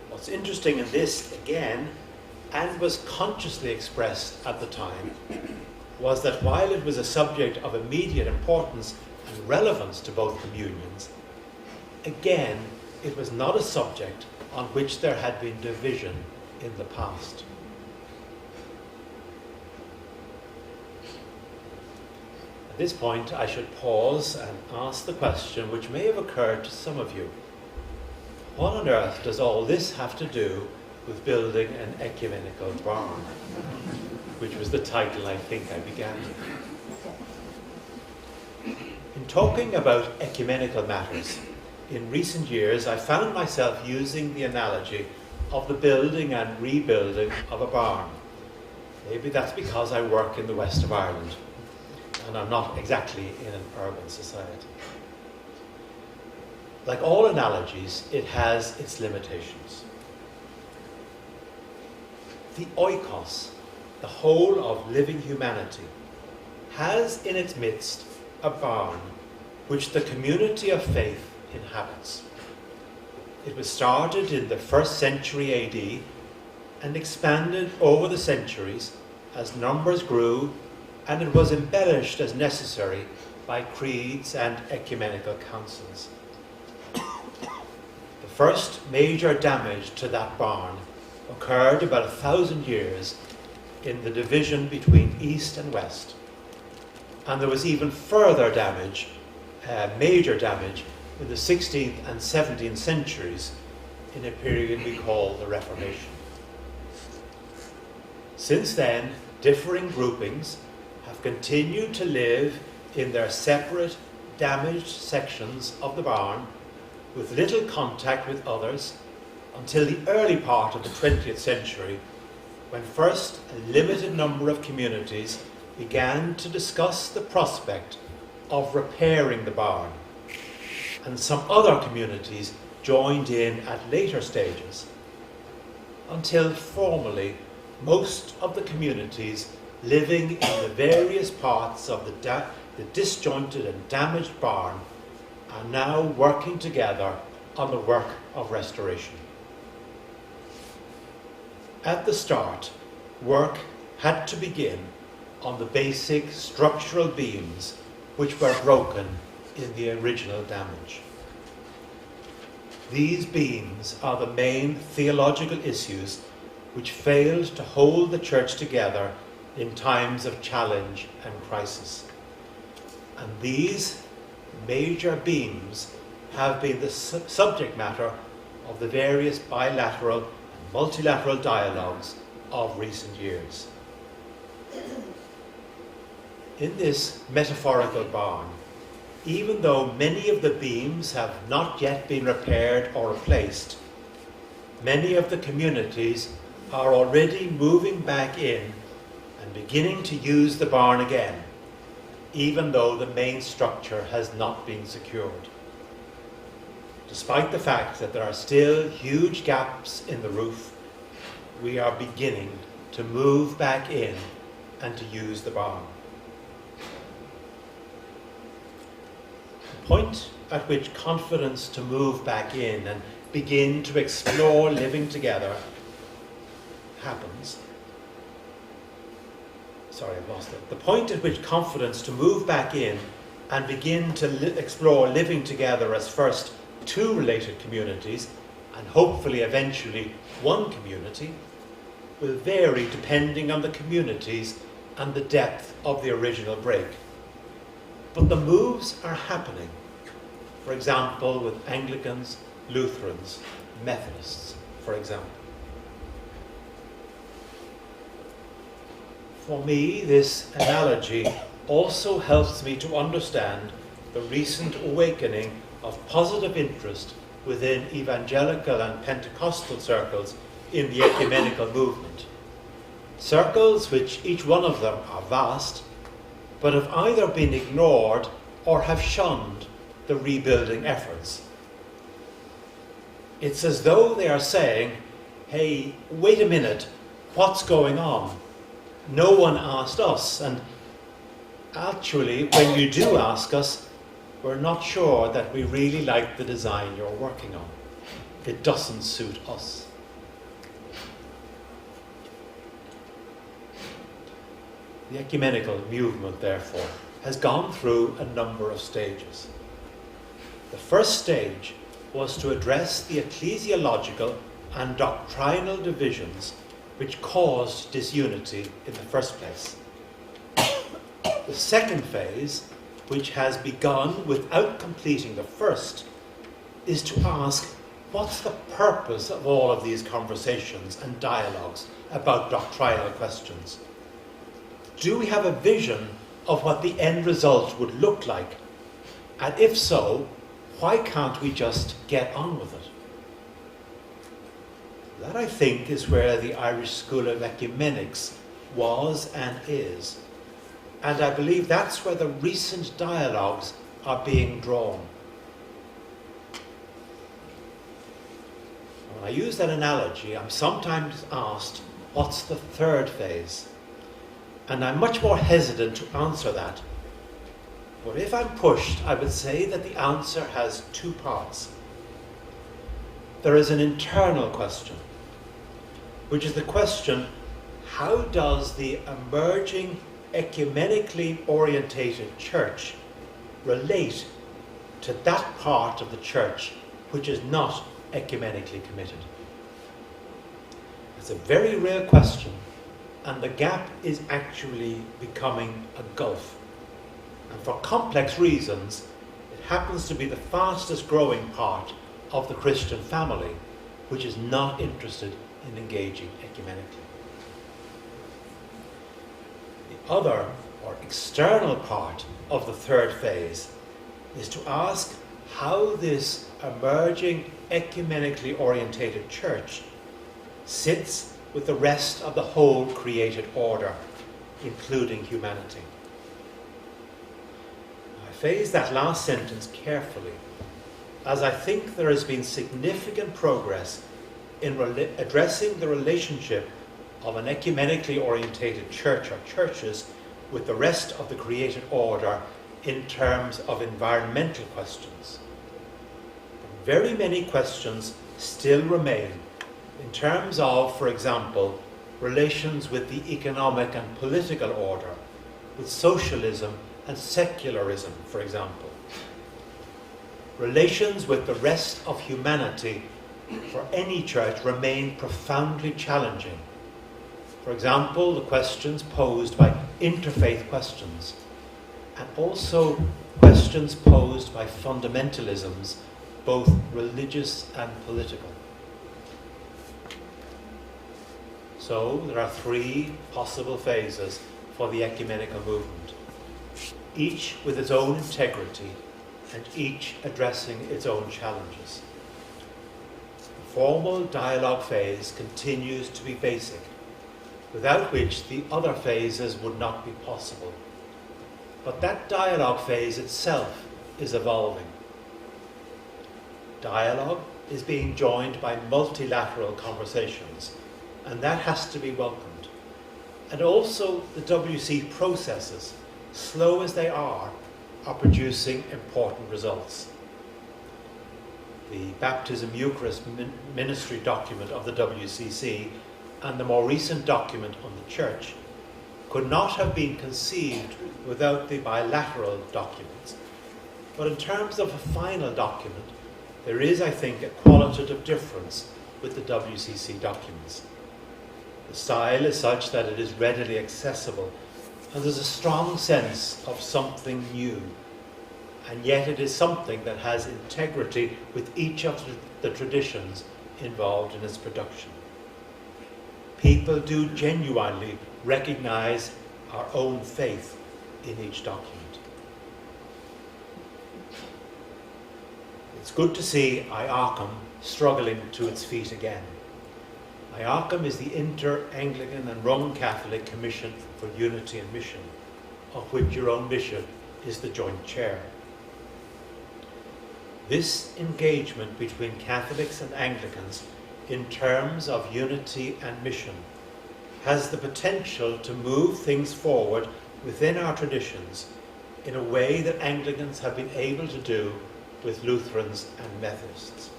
What's interesting in this, again, and was consciously expressed at the time, was that while it was a subject of immediate importance and relevance to both communions, again, it was not a subject on which there had been division in the past. At this point, I should pause and ask the question which may have occurred to some of you. What on earth does all this have to do with building an ecumenical barn? Which was the title I think I began with. In talking about ecumenical matters, in recent years I found myself using the analogy of the building and rebuilding of a barn. Maybe that's because I work in the west of Ireland and I'm not exactly in an urban society. Like all analogies, it has its limitations. The oikos, the whole of living humanity, has in its midst a barn which the community of faith inhabits. It was started in the 1st century AD and expanded over the centuries as numbers grew, and it was embellished as necessary by creeds and ecumenical councils. The first major damage to that barn occurred about 1,000 years in the division between East and West. And there was even further damage, major damage, in the 16th and 17th centuries in a period we call the Reformation. Since then, differing groupings have continued to live in their separate, damaged sections of the barn with little contact with others until the early part of the 20th century, when first a limited number of communities began to discuss the prospect of repairing the barn, and some other communities joined in at later stages, until formally most of the communities living in the various parts of the disjointed and damaged barn are now working together on the work of restoration. At the start, work had to begin on the basic structural beams which were broken in the original damage. These beams are the main theological issues which failed to hold the church together in times of challenge and crisis. And these major beams have been the subject matter of the various bilateral and multilateral dialogues of recent years. In this metaphorical barn, even though many of the beams have not yet been repaired or replaced, many of the communities are already moving back in and beginning to use the barn again, even though the main structure has not been secured. Despite the fact that there are still huge gaps in the roof, we are beginning to move back in and to use the barn. The point at which confidence to move back in and begin to explore living together happens. The point at which confidence to move back in and begin to explore living together as first two related communities and hopefully eventually one community will vary depending on the communities and the depth of the original break. But the moves are happening. For example, with Anglicans, Lutherans, Methodists, for example. For me, this analogy also helps me to understand the recent awakening of positive interest within evangelical and Pentecostal circles in the ecumenical movement. Circles which each one of them are vast, but have either been ignored or have shunned the rebuilding efforts. It's as though they are saying, hey, wait a minute, what's going on? No one asked us, and actually, when you do ask us, we're not sure that we really like the design you're working on. It doesn't suit us. The ecumenical movement, therefore, has gone through a number of stages. The first stage was to address the ecclesiological and doctrinal divisions which caused disunity in the first place. The second phase, which has begun without completing the first, is to ask, what's the purpose of all of these conversations and dialogues about doctrinal questions? Do we have a vision of what the end result would look like? And if so, why can't we just get on with it? That, I think, is where the Irish School of Ecumenics was and is. And I believe that's where the recent dialogues are being drawn. When I use that analogy, I'm sometimes asked, what's the third phase? And I'm much more hesitant to answer that. But if I'm pushed, I would say that the answer has two parts. There is an internal question, which is the question, how does the emerging ecumenically orientated church relate to that part of the church which is not ecumenically committed? It's a very real question, and the gap is actually becoming a gulf. And for complex reasons, it happens to be the fastest growing part of the Christian family, which is not interested in engaging ecumenically. The other, or external part of the third phase is to ask how this emerging ecumenically orientated church sits with the rest of the whole created order, including humanity. I phrase that last sentence carefully, as I think there has been significant progress in addressing the relationship of an ecumenically orientated church or churches with the rest of the created order in terms of environmental questions. Very many questions still remain in terms of, for example, relations with the economic and political order, with socialism and secularism, for example. Relations with the rest of humanity for any church remain profoundly challenging. For example, the questions posed by interfaith questions, and also questions posed by fundamentalisms, both religious and political. So there are three possible phases for the ecumenical movement, each with its own integrity and each addressing its own challenges. The formal dialogue phase continues to be basic, without which the other phases would not be possible. But that dialogue phase itself is evolving. Dialogue is being joined by multilateral conversations, and that has to be welcomed. And also the WC processes, slow as they are producing important results. The Baptism Eucharist Ministry document of the WCC and the more recent document on the Church could not have been conceived without the bilateral documents. But in terms of a final document, there is, I think, a qualitative difference with the WCC documents. The style is such that it is readily accessible, and there's a strong sense of something new. And yet it is something that has integrity with each of the traditions involved in its production. People do genuinely recognize our own faith in each document. It's good to see IACM struggling to its feet again. IACM is the Inter-Anglican and Roman Catholic Commission for Unity and Mission, of which your own bishop is the joint chair. This engagement between Catholics and Anglicans in terms of unity and mission has the potential to move things forward within our traditions in a way that Anglicans have been able to do with Lutherans and Methodists.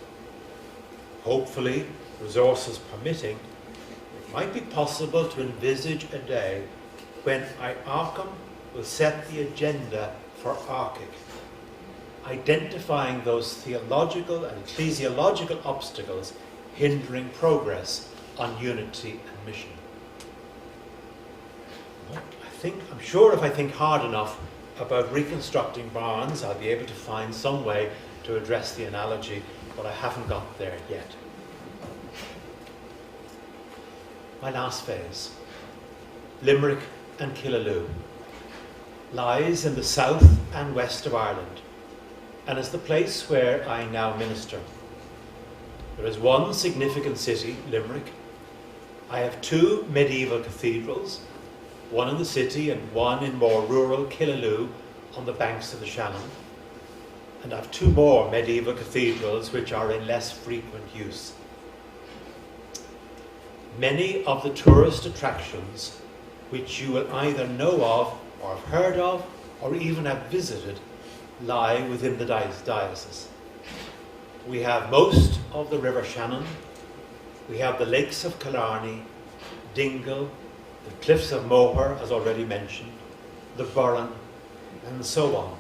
Hopefully, resources permitting, it might be possible to envisage a day when IACM will set the agenda for ARCIC, identifying those theological and ecclesiological obstacles hindering progress on unity and mission. I'm sure if I think hard enough about reconstructing barns, I'll be able to find some way to address the analogy, but I haven't got there yet. My last phase, Limerick and Killaloe, lies in the south and west of Ireland, and is the place where I now minister. There is one significant city, Limerick. I have two medieval cathedrals, one in the city and one in more rural Killaloe on the banks of the Shannon. And I have two more medieval cathedrals which are in less frequent use. Many of the tourist attractions which you will either know of or have heard of or even have visited lie within the diocese. We have most of the River Shannon, we have the lakes of Killarney, Dingle, the cliffs of Moher, as already mentioned, the Burren, and so on.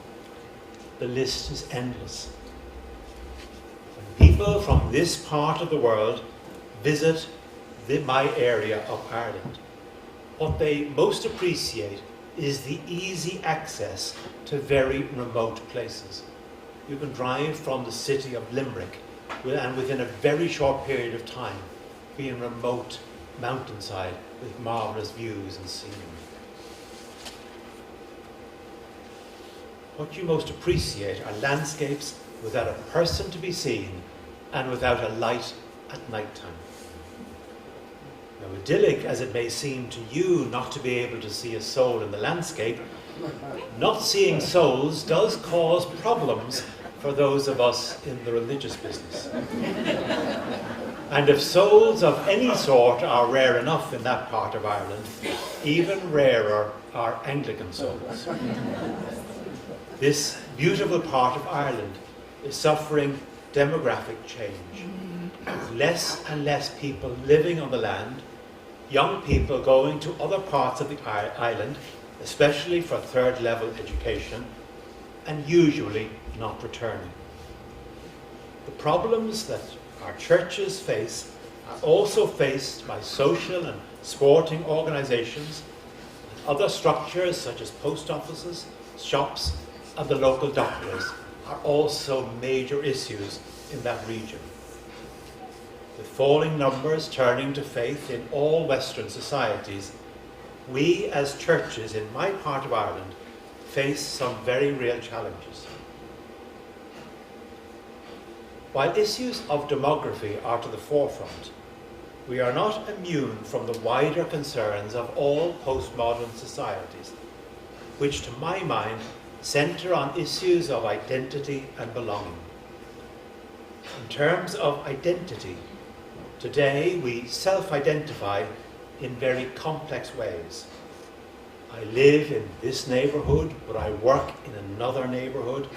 The list is endless. When people from this part of the world visit my area of Ireland, what they most appreciate is the easy access to very remote places. You can drive from the city of Limerick and within a very short period of time be in remote mountainside with marvellous views and scenery. What you most appreciate are landscapes without a person to be seen and without a light at night time. Now, idyllic as it may seem to you not to be able to see a soul in the landscape, not seeing souls does cause problems for those of us in the religious business. And if souls of any sort are rare enough in that part of Ireland, even rarer are Anglican souls. This beautiful part of Ireland is suffering demographic change. Less and less people living on the land, young people going to other parts of the island especially for third level education, and usually not returning. The problems that our churches face are also faced by social and sporting organisations and other structures such as post offices, shops, and the local doctors are also major issues in that region. With falling numbers turning to faith in all Western societies, we as churches in my part of Ireland face some very real challenges. While issues of demography are to the forefront, we are not immune from the wider concerns of all postmodern societies, which to my mind centre on issues of identity and belonging. In terms of identity, today we self-identify in very complex ways. I live in this neighbourhood, but I work in another neighbourhood.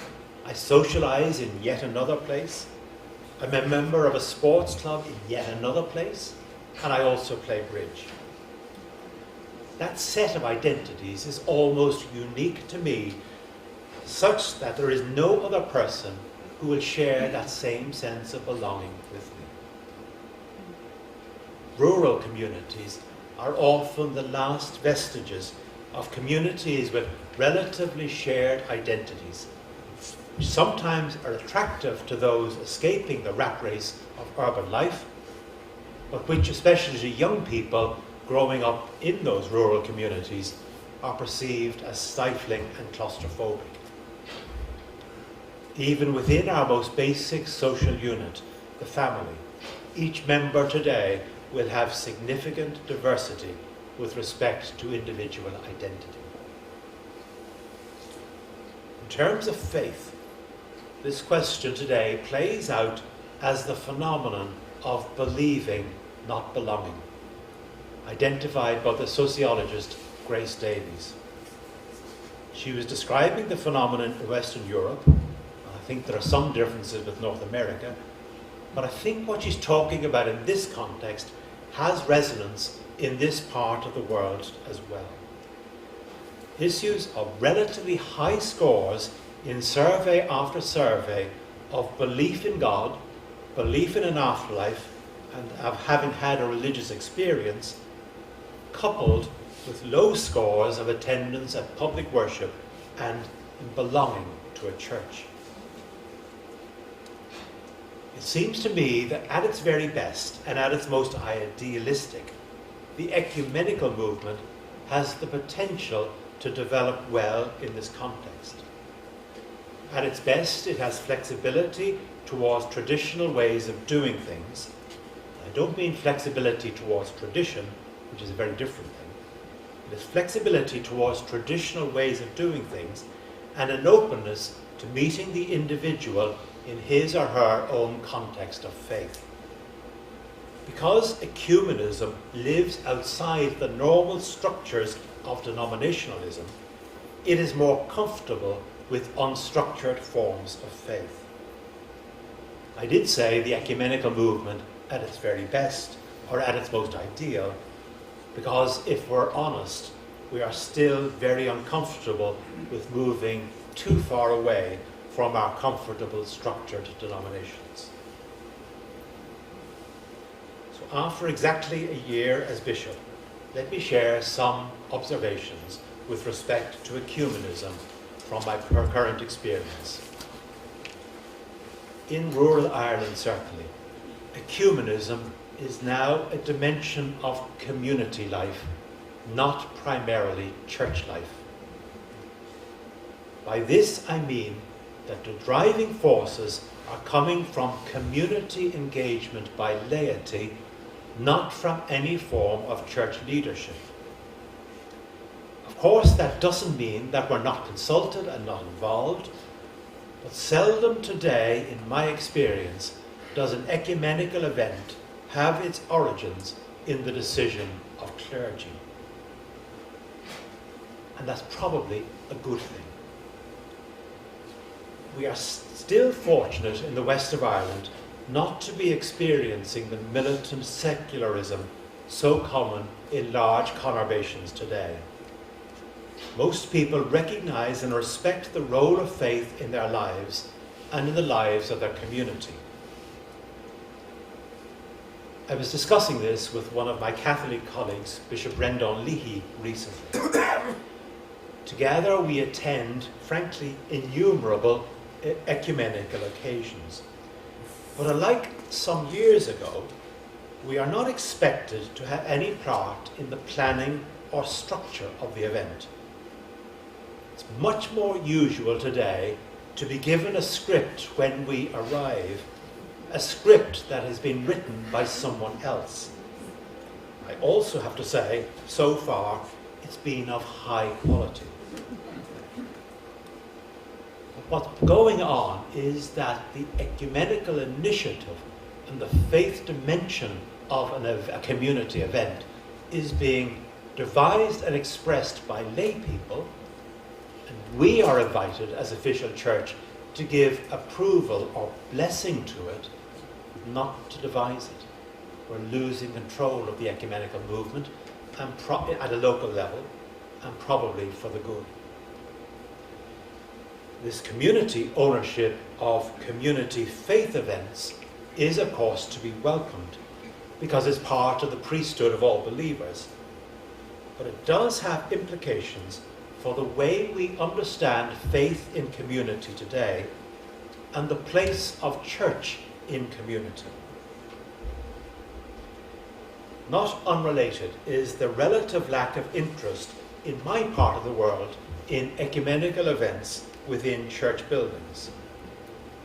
I socialise in yet another place. I'm a member of a sports club in yet another place, and I also play bridge. That set of identities is almost unique to me, such that there is no other person who will share that same sense of belonging with me. Rural communities are often the last vestiges of communities with relatively shared identities, which sometimes are attractive to those escaping the rat race of urban life, but which, especially to young people growing up in those rural communities, are perceived as stifling and claustrophobic. Even within our most basic social unit, the family, each member today will have significant diversity with respect to individual identity. In terms of faith, this question today plays out as the phenomenon of believing, not belonging, identified by the sociologist Grace Davies. She was describing the phenomenon in Western Europe. I think there are some differences with North America, but I think what she's talking about in this context has resonance in this part of the world as well. Issues of relatively high scores in survey after survey of belief in God, belief in an afterlife, and of having had a religious experience, coupled with low scores of attendance at public worship and in belonging to a church. It seems to me that at its very best and at its most idealistic, the ecumenical movement has the potential to develop well in this context. At its best, it has flexibility towards traditional ways of doing things. I don't mean flexibility towards tradition, which is a very different thing. It has flexibility towards traditional ways of doing things and an openness to meeting the individual in his or her own context of faith. Because ecumenism lives outside the normal structures of denominationalism, it is more comfortable with unstructured forms of faith. I did say the ecumenical movement at its very best, or at its most ideal, because if we're honest, we are still very uncomfortable with moving too far away from our comfortable structured denominations. So after exactly a year as bishop, let me share some observations with respect to ecumenism from my current experience. In rural Ireland, certainly, ecumenism is now a dimension of community life, not primarily church life. By this I mean that the driving forces are coming from community engagement by laity, not from any form of church leadership. Of course, that doesn't mean that we're not consulted and not involved, but seldom today, in my experience, does an ecumenical event have its origins in the decision of clergy. And that's probably a good thing. We are still fortunate in the west of Ireland not to be experiencing the militant secularism so common in large conurbations today. most people recognize and respect the role of faith in their lives and in the lives of their community. I was discussing this with one of my Catholic colleagues, Bishop Brendan Leahy, recently. Together we attend, frankly, innumerable ecumenical occasions. But unlike some years ago, we are not expected to have any part in the planning or structure of the event. It's much more usual today to be given a script when we arrive, a script that has been written by someone else. I also have to say, so far, it's been of high quality. But what's going on is that the ecumenical initiative and the faith dimension of a community event is being devised and expressed by lay people, and we are invited as official church to give approval or blessing to it, not to devise it. We're losing control of the ecumenical movement and at a local level, and probably for the good. This community ownership of community faith events is, of course, to be welcomed because it's part of the priesthood of all believers. But it does have implications for the way we understand faith in community today and the place of church in community. Not unrelated is the relative lack of interest in my part of the world in ecumenical events within church buildings.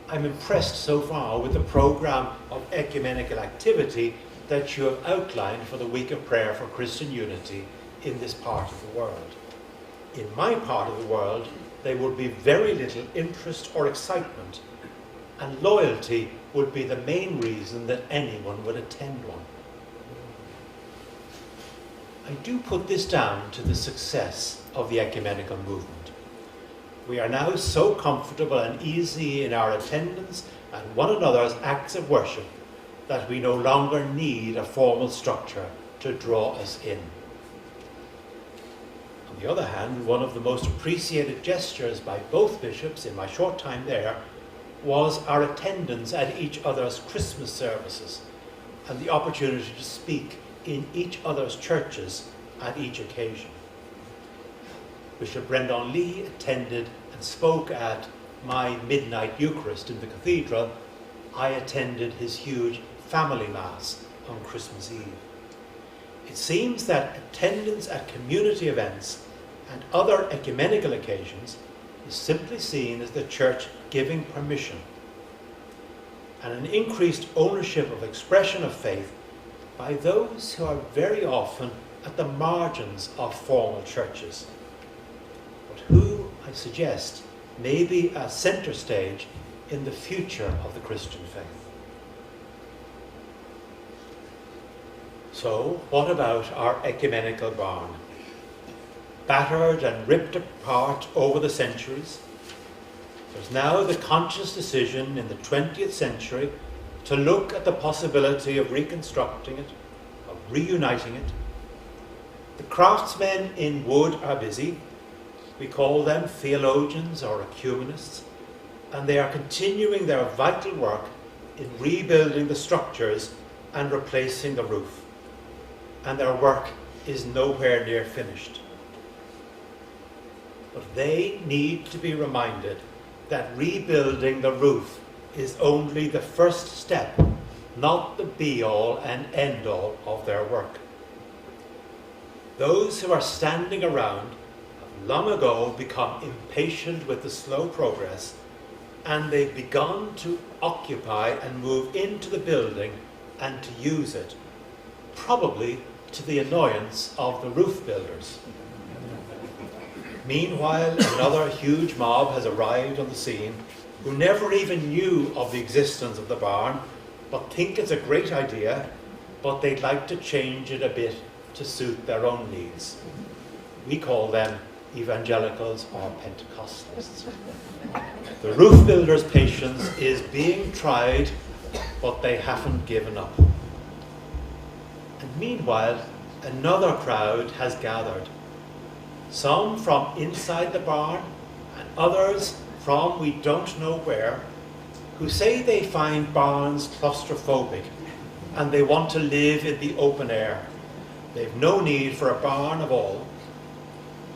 I'm impressed so far with the programme of ecumenical activity that you have outlined for the Week of Prayer for Christian Unity in this part of the world. In my part of the world, there would be very little interest or excitement, and loyalty would be the main reason that anyone would attend one. I do put this down to the success of the ecumenical movement. We are now so comfortable and easy in our attendance and one another's acts of worship that we no longer need a formal structure to draw us in. On the other hand, one of the most appreciated gestures by both bishops in my short time there was our attendance at each other's Christmas services and the opportunity to speak in each other's churches at each occasion. Bishop Brendan Leahy attended and spoke at my midnight Eucharist in the Cathedral. I attended his huge family mass on Christmas Eve. It seems that attendance at community events and other ecumenical occasions is simply seen as the church giving permission and an increased ownership of expression of faith by those who are very often at the margins of formal churches, but who, I suggest, may be a centre stage in the future of the Christian faith. So, what about our ecumenical barn? Battered and ripped apart over the centuries, there's now the conscious decision in the 20th century to look at the possibility of reconstructing it, of reuniting it. The craftsmen in wood are busy. We call them theologians or ecumenists, and they are continuing their vital work in rebuilding the structures and replacing the roof. And their work is nowhere near finished. But they need to be reminded that rebuilding the roof is only the first step, not the be-all and end-all of their work. Those who are standing around have long ago become impatient with the slow progress, and they've begun to occupy and move into the building and to use it, probably to the annoyance of the roof builders. Meanwhile, another huge mob has arrived on the scene who never even knew of the existence of the barn, but think it's a great idea, but they'd like to change it a bit to suit their own needs. We call them Evangelicals or Pentecostalists. The roof builder's patience is being tried, but they haven't given up. And meanwhile, another crowd has gathered. some from inside the barn, and others from we don't know where, who say they find barns claustrophobic and they want to live in the open air. They've no need for a barn at all,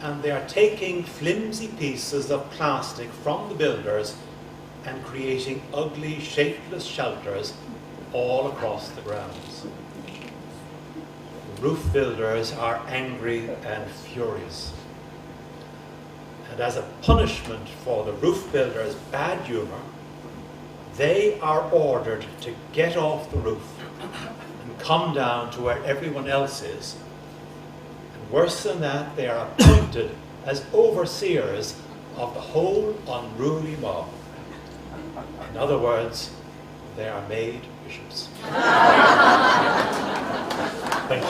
and they are taking flimsy pieces of plastic from the builders and creating ugly, shapeless shelters all across the grounds. The roof builders are angry and furious. And as a punishment for the roof builders' bad humour, they are ordered to get off the roof and come down to where everyone else is. And worse than that, they are appointed as overseers of the whole unruly mob. In other words, they are made bishops. Thank you.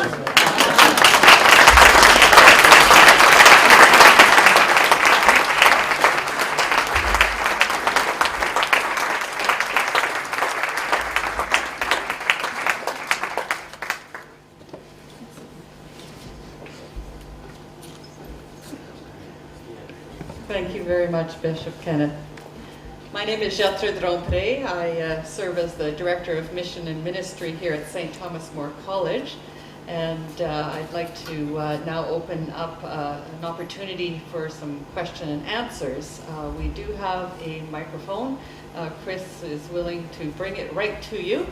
Thank you very much, Bishop Kenneth. My name is DeMargerie. I serve as the Director of Mission and Ministry here at St. Thomas More College. And I'd like to now open up an opportunity for some question and answers. We do have a microphone. Chris is willing to bring it right to you.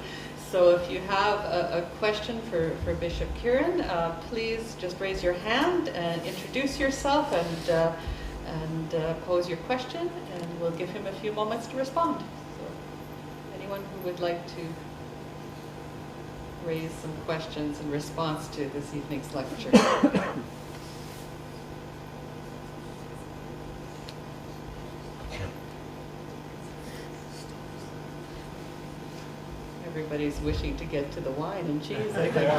So if you have a question for Bishop Kearon, please just raise your hand and introduce yourself and pose your question, and we'll give him a few moments to respond. So, anyone who would like to raise some questions in response to this evening's lecture. Everybody's wishing to get to the wine and cheese, I think.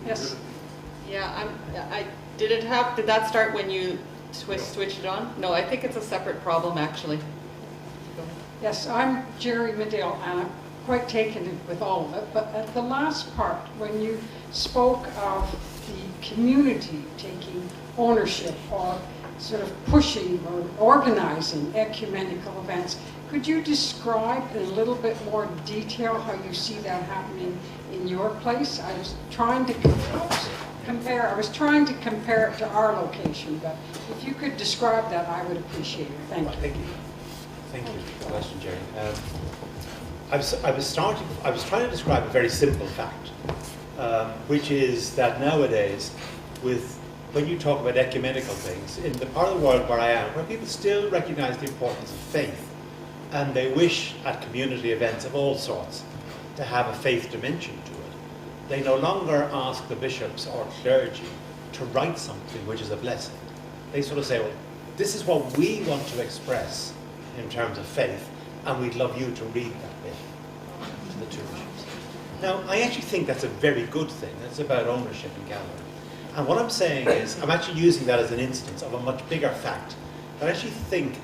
Yes. Yeah, did that start when you switched it on? No, I think it's a separate problem actually. Yes, I'm Jerry Medill, and I'm quite taken with all of it. But at the last part, when you spoke of the community taking ownership or sort of pushing or organizing ecumenical events, could you describe in a little bit more detail how you see that happening in your place? I was trying to compare it to our location, but if you could describe that, I would appreciate it. Thank you. Thank you for the question, Jerry. I was trying to describe a very simple fact, which is that nowadays, when you talk about ecumenical things, in the part of the world where I am, where people still recognize the importance of faith, and they wish at community events of all sorts to have a faith dimension to it, they no longer ask the bishops or clergy to write something which is a blessing. They sort of say, well, this is what we want to express in terms of faith, and we'd love you to read that bit to the two bishops. Now, I actually think that's a very good thing. It's about ownership and gathering. And what I'm saying is, I'm actually using that as an instance of a much bigger fact. I actually think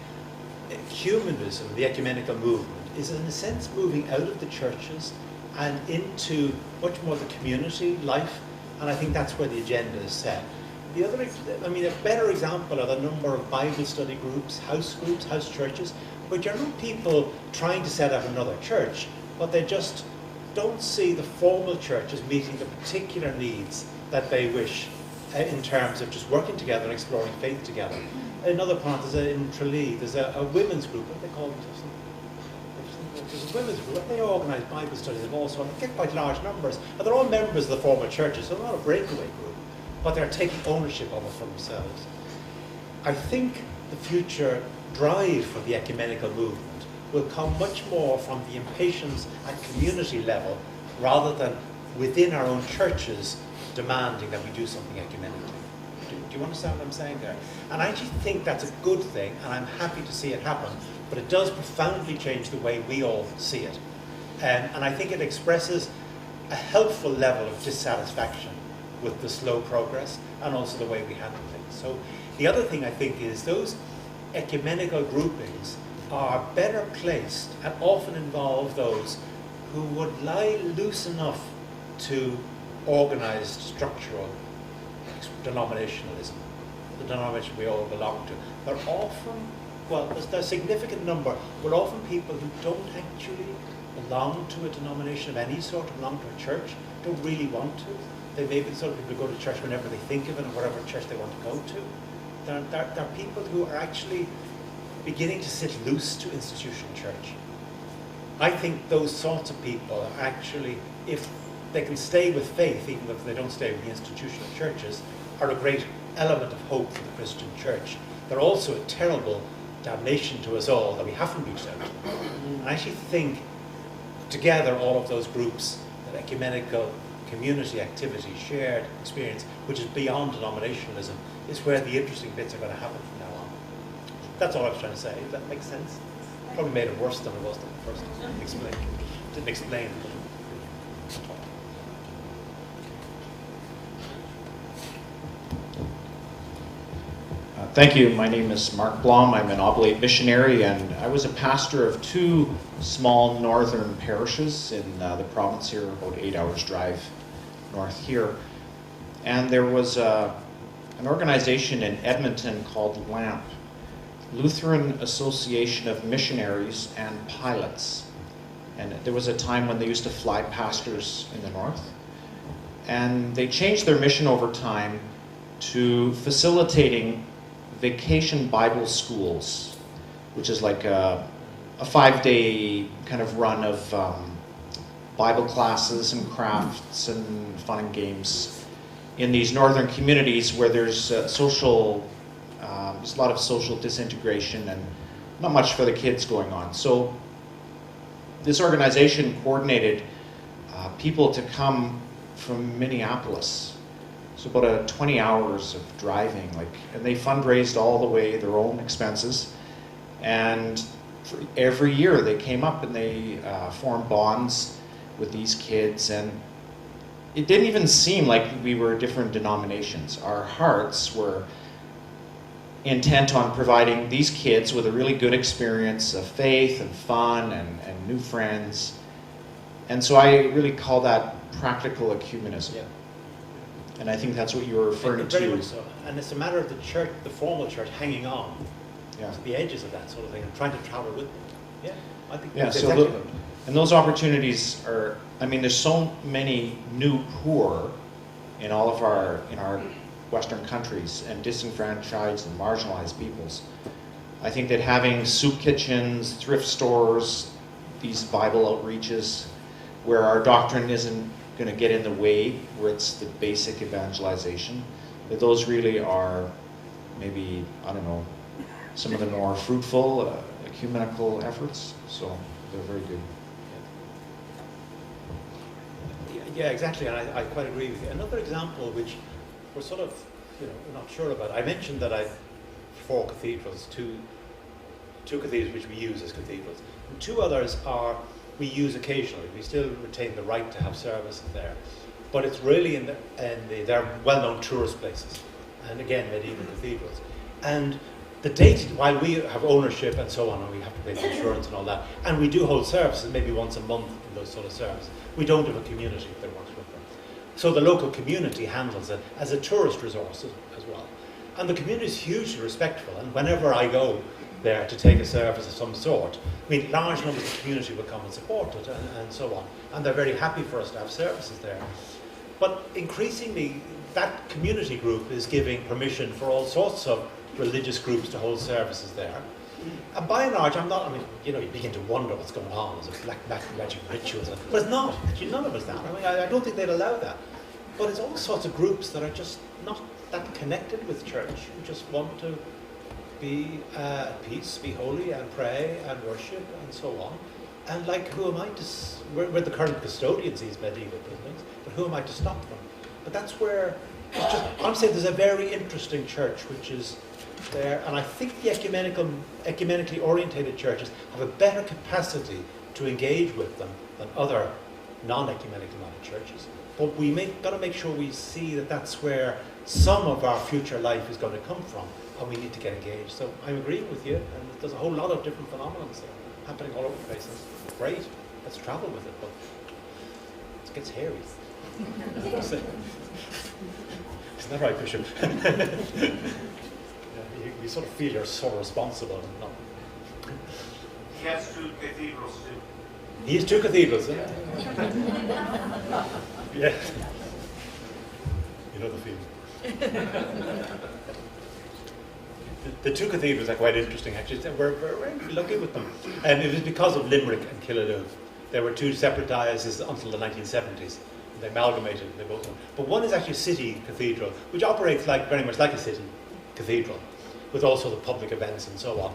ecumenism, the ecumenical movement, is in a sense moving out of the churches and into much more the community life, and I think that's where the agenda is set. A better example are the number of Bible study groups, house churches, which are not people trying to set up another church, but they just don't see the formal church as meeting the particular needs that they wish in terms of just working together and exploring faith together. Another part is in Tralee, there's a women's group, what do they call it? There's a women's group, they organise Bible studies of all sorts, they get quite large numbers, and they're all members of the former churches, so they're not a breakaway group, but they're taking ownership of it for themselves. I think the future drive for the ecumenical movement will come much more from the impatience at community level rather than within our own churches demanding that we do something ecumenically. Do you understand what I'm saying there? And I actually think that's a good thing, and I'm happy to see it happen, but it does profoundly change the way we all see it. And I think it expresses a helpful level of dissatisfaction with the slow progress and also the way we handle things. So The other thing I think is those ecumenical groupings are better placed and often involve those who would lie loose enough to organised structural denominationalism, the denomination we all belong to. They're often, well, there's a significant number, but often people who don't actually belong to a denomination of any sort, belong to a church, don't really want to. They may be the sort of people who go to church whenever they think of it, or whatever church they want to go to. They're people who are actually beginning to sit loose to institutional church. I think those sorts of people are actually, if they can stay with faith, even if they don't stay with the institutional churches, are a great element of hope for the Christian church. They're also a terrible damnation to us all that we haven't reached out to. And I actually think together all of those groups, that ecumenical community activity, shared experience, which is beyond denominationalism, is where the interesting bits are going to happen from now on. That's all I was trying to say. Does that make sense? Probably made it worse than it was the first time. Didn't explain. Thank you. My name is Mark Blom. I'm an oblate missionary, and I was a pastor of 2 small northern parishes in the province here, about 8 hours drive north here. And there was an organization in Edmonton called LAMP, Lutheran Association of Missionaries and Pilots. And there was a time when they used to fly pastors in the north. And they changed their mission over time to facilitating vacation Bible schools, which is like a 5-day kind of run of Bible classes and crafts and fun and games in these northern communities where there's there's a lot of social disintegration and not much for the kids going on. So this organization coordinated people to come from Minneapolis. So about 20 hours of driving, and they fundraised all the way, their own expenses. And every year they came up and they formed bonds with these kids. And it didn't even seem like we were different denominations. Our hearts were intent on providing these kids with a really good experience of faith and fun and new friends. And so I really call that practical ecumenism. Yeah. And I think that's what you were referring to. Very much so. And it's a matter of the church, the formal church, hanging on to the edges of that sort of thing and trying to travel with them. Yeah, I think that's exactly right. And those opportunities are, there's so many new poor in all of our Western countries, and disenfranchised and marginalized peoples. I think that having soup kitchens, thrift stores, these Bible outreaches, where our doctrine isn't going to get in the way, where it's the basic evangelization, that those really are maybe, some of the more fruitful ecumenical efforts. So they're very good. Yeah, exactly, and I quite agree with you. Another example which we're sort of, not sure about. I mentioned that I 4 cathedrals, two cathedrals which we use as cathedrals. And 2 others we use occasionally. We still retain the right to have services there, but it's really they're well-known tourist places, and again medieval cathedrals. And while we have ownership and so on, and we have to pay for insurance and all that, and we do hold services maybe once a month in those sort of services, we don't have a community that works with them. So the local community handles it as a tourist resource as well. And the community is hugely respectful, and whenever I go there to take a service of some sort, large numbers of the community will come and support it and so on. And they're very happy for us to have services there. But increasingly, that community group is giving permission for all sorts of religious groups to hold services there. And by and large, you begin to wonder what's going on. Is it black magic rituals? But it's not. Actually, none of us that. I don't think they'd allow that. But it's all sorts of groups that are just not that connected with church, who just want to be at peace, be holy, and pray, and worship, and so on. And who am I to... We're the current custodians of these medieval buildings, but who am I to stop them? But that's where... I'm saying there's a very interesting church which is there, and I think the ecumenically orientated churches have a better capacity to engage with them than other non-ecumenically minded churches. But got to make sure we see that that's where some of our future life is going to come from. and we need to get engaged. So I'm agreeing with you, and there's a whole lot of different phenomena happening all over the place. It's great. Let's travel with it, but it gets hairy. Isn't that right, Bishop? You sort of feel you're so responsible. He has 2 cathedrals too. He has 2 cathedrals, eh? Yeah. You know the feeling. The 2 cathedrals are quite interesting, actually. We're very lucky with them. And it was because of Limerick and Killaloe. There were 2 separate dioceses until the 1970s. They amalgamated, they both. But one is actually a city cathedral, which operates very much like a city cathedral, with also the public events and so on.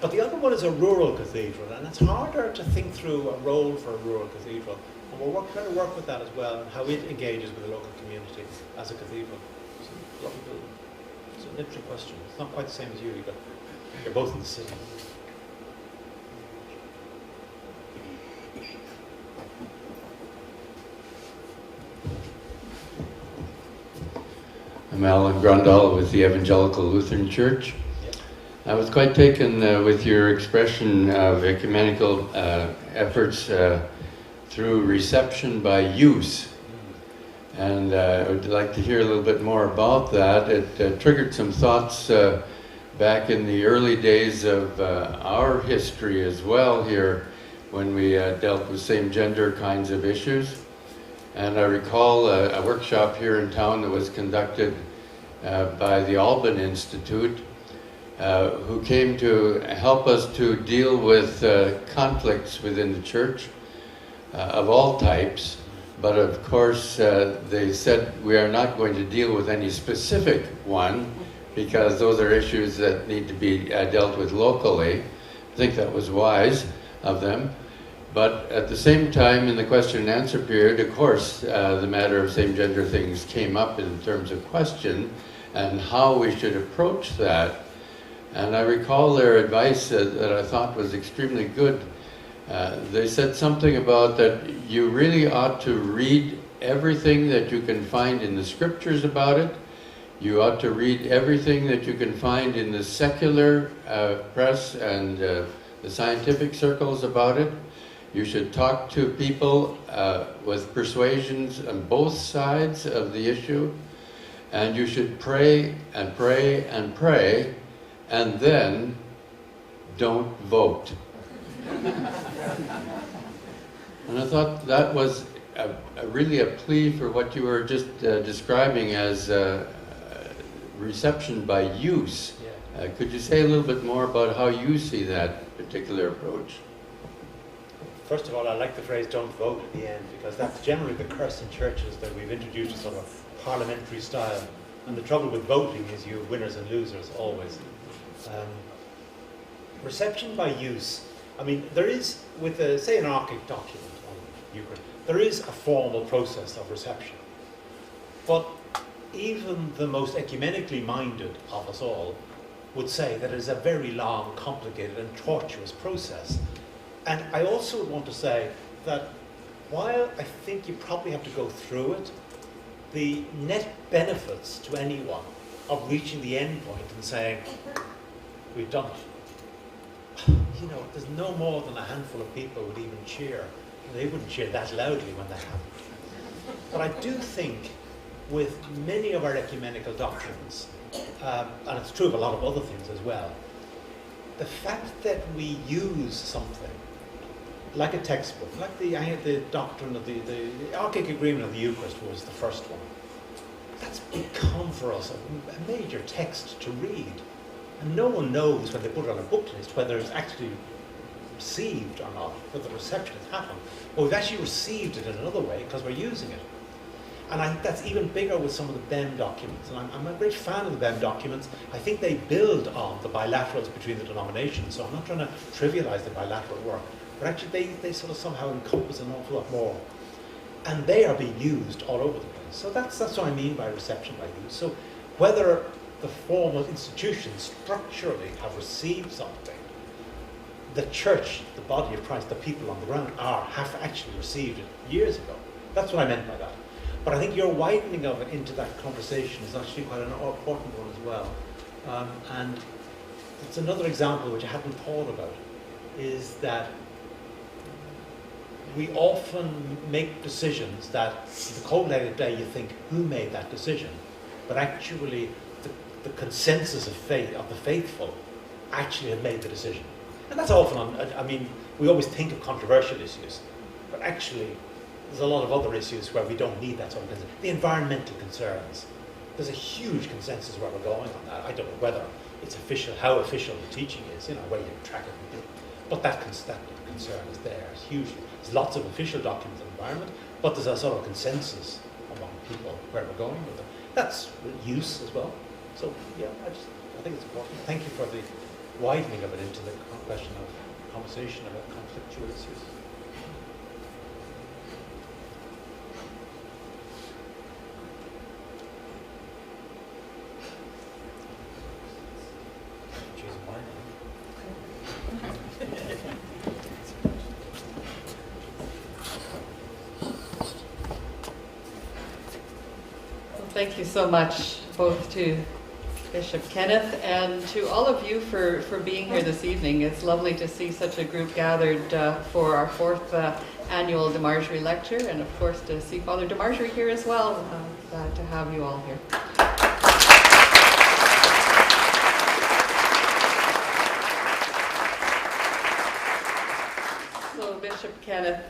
But the other one is a rural cathedral, and it's harder to think through a role for a rural cathedral. And we're trying to work with that as well, and how it engages with the local community as a cathedral. It's a lovely building. It's an interesting question. It's not quite the same as you, but you're both in the city. I'm Alan Grundall with the Evangelical Lutheran Church. I was quite taken with your expression of ecumenical efforts through reception by use. And I would like to hear a little bit more about that. It triggered some thoughts back in the early days of our history as well here, when we dealt with same-gender kinds of issues. And I recall a workshop here in town that was conducted by the Alban Institute, who came to help us to deal with conflicts within the church of all types. But of course, they said we are not going to deal with any specific one, because those are issues that need to be dealt with locally. I think that was wise of them. But at the same time, in the question and answer period, of course, the matter of same-gender things came up in terms of question and how we should approach that. And I recall their advice that I thought was extremely good. They said something about that you really ought to read everything that you can find in the scriptures about it. You ought to read everything that you can find in the secular press and the scientific circles about it. You should talk to people with persuasions on both sides of the issue, and you should pray and pray and pray, and then don't vote. And I thought that was really a plea for what you were just describing as reception by use. Yeah. Could you say a little bit more about how you see that particular approach? First of all, I like the phrase "don't vote" at the end, because that's generally the curse in churches, that we've introduced a sort of parliamentary style. And the trouble with voting is you have winners and losers always. Reception by use. I mean, there is, with say an archic document on Eucharist, there is a formal process of reception. But even the most ecumenically minded of us all would say that it is a very long, complicated and tortuous process. And I also want to say that while I think you probably have to go through it, the net benefits to anyone of reaching the end point and saying, we've done it. You know, there's no more than a handful of people would even cheer. They wouldn't cheer that loudly when that happened. But I do think with many of our ecumenical doctrines, and it's true of a lot of other things as well, the fact that we use something like a textbook, like the doctrine of the archic agreement of the Eucharist was the first one. That's become for us a major text to read. And no one knows when they put it on a book list whether it's actually received or not, whether the reception has happened. But we've actually received it in another way because we're using it. And I think that's even bigger with some of the BEM documents. And I'm a great fan of the BEM documents. I think they build on the bilaterals between the denominations. So I'm not trying to trivialize the bilateral work. But actually they sort of somehow encompass an awful lot more. And they are being used all over the place. So that's what I mean by reception by use. So whether the formal institutions structurally have received something, the church, the body of Christ, the people on the ground have actually received it years ago. That's what I meant by that. But I think your widening of it into that conversation is actually quite an important one as well. And it's another example which I hadn't thought about, is that we often make decisions that the cold-lighted day you think, who made that decision? But actually the consensus of faith, of the faithful, actually have made the decision. And that's often we always think of controversial issues, but actually there's a lot of other issues where we don't need that sort of consensus. The environmental concerns, there's a huge consensus where we're going on that. I don't know whether it's official, how official the teaching is, where you track it. But that concern is there. It's huge. There's lots of official documents on the environment, but there's a sort of consensus among people where we're going with it. That's use as well. So yeah, I think it's important. Thank you for the widening of it into the question of conversation about conflictual issues. Thank you so much, both to Bishop Kenneth and to all of you for being here this evening. It's lovely to see such a group gathered for our fourth annual DeMargerie lecture, and of course to see Father DeMargerie here as well. Glad to have you all here. So Bishop Kenneth,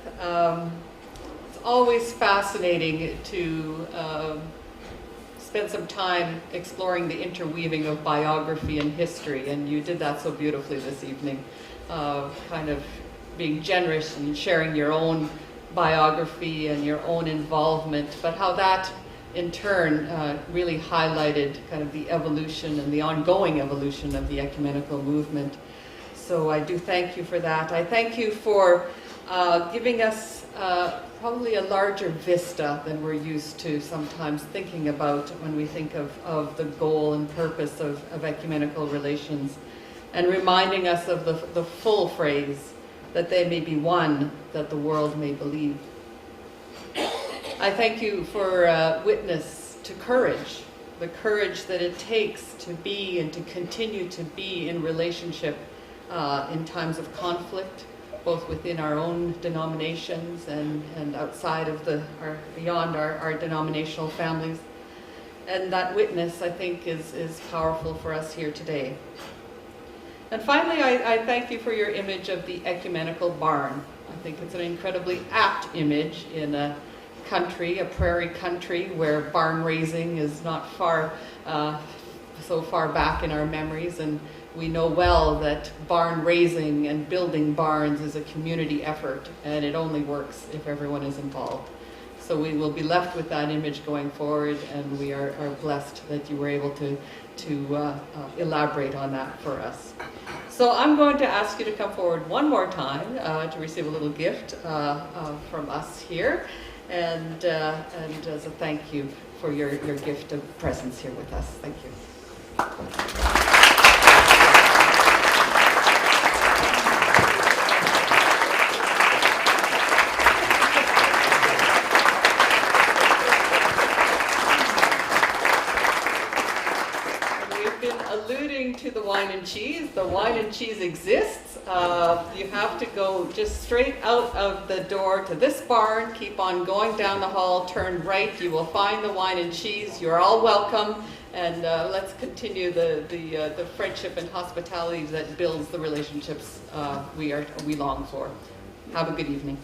it's always fascinating to spend some time exploring the interweaving of biography and history, and you did that so beautifully this evening, kind of being generous and sharing your own biography and your own involvement, but how that in turn really highlighted kind of the evolution and the ongoing evolution of the ecumenical movement. So I do thank you for that. I thank you for giving us probably a larger vista than we're used to sometimes thinking about when we think of the goal and purpose of ecumenical relations, and reminding us of the full phrase, that they may be one, that the world may believe. I thank you for witness to courage, the courage that it takes to be and to continue to be in relationship in times of conflict, both within our own denominations and outside of beyond our denominational families. And that witness, I think, is powerful for us here today. And finally, I thank you for your image of the Ecumenical Barn. I think it's an incredibly apt image in a country, a prairie country, where barn raising is not so far back in our memories, and we know well that barn raising and building barns is a community effort, and it only works if everyone is involved. So we will be left with that image going forward, and we are blessed that you were able to elaborate on that for us. So I'm going to ask you to come forward one more time to receive a little gift from us here, and as a thank you for your gift of presence here with us. Thank you. To the wine and cheese. The wine and cheese exists. You have to go just straight out of the door to this barn, keep on going down the hall, turn right, you will find the wine and cheese. You're all welcome, and let's continue the friendship and hospitality that builds the relationships we long for. Have a good evening.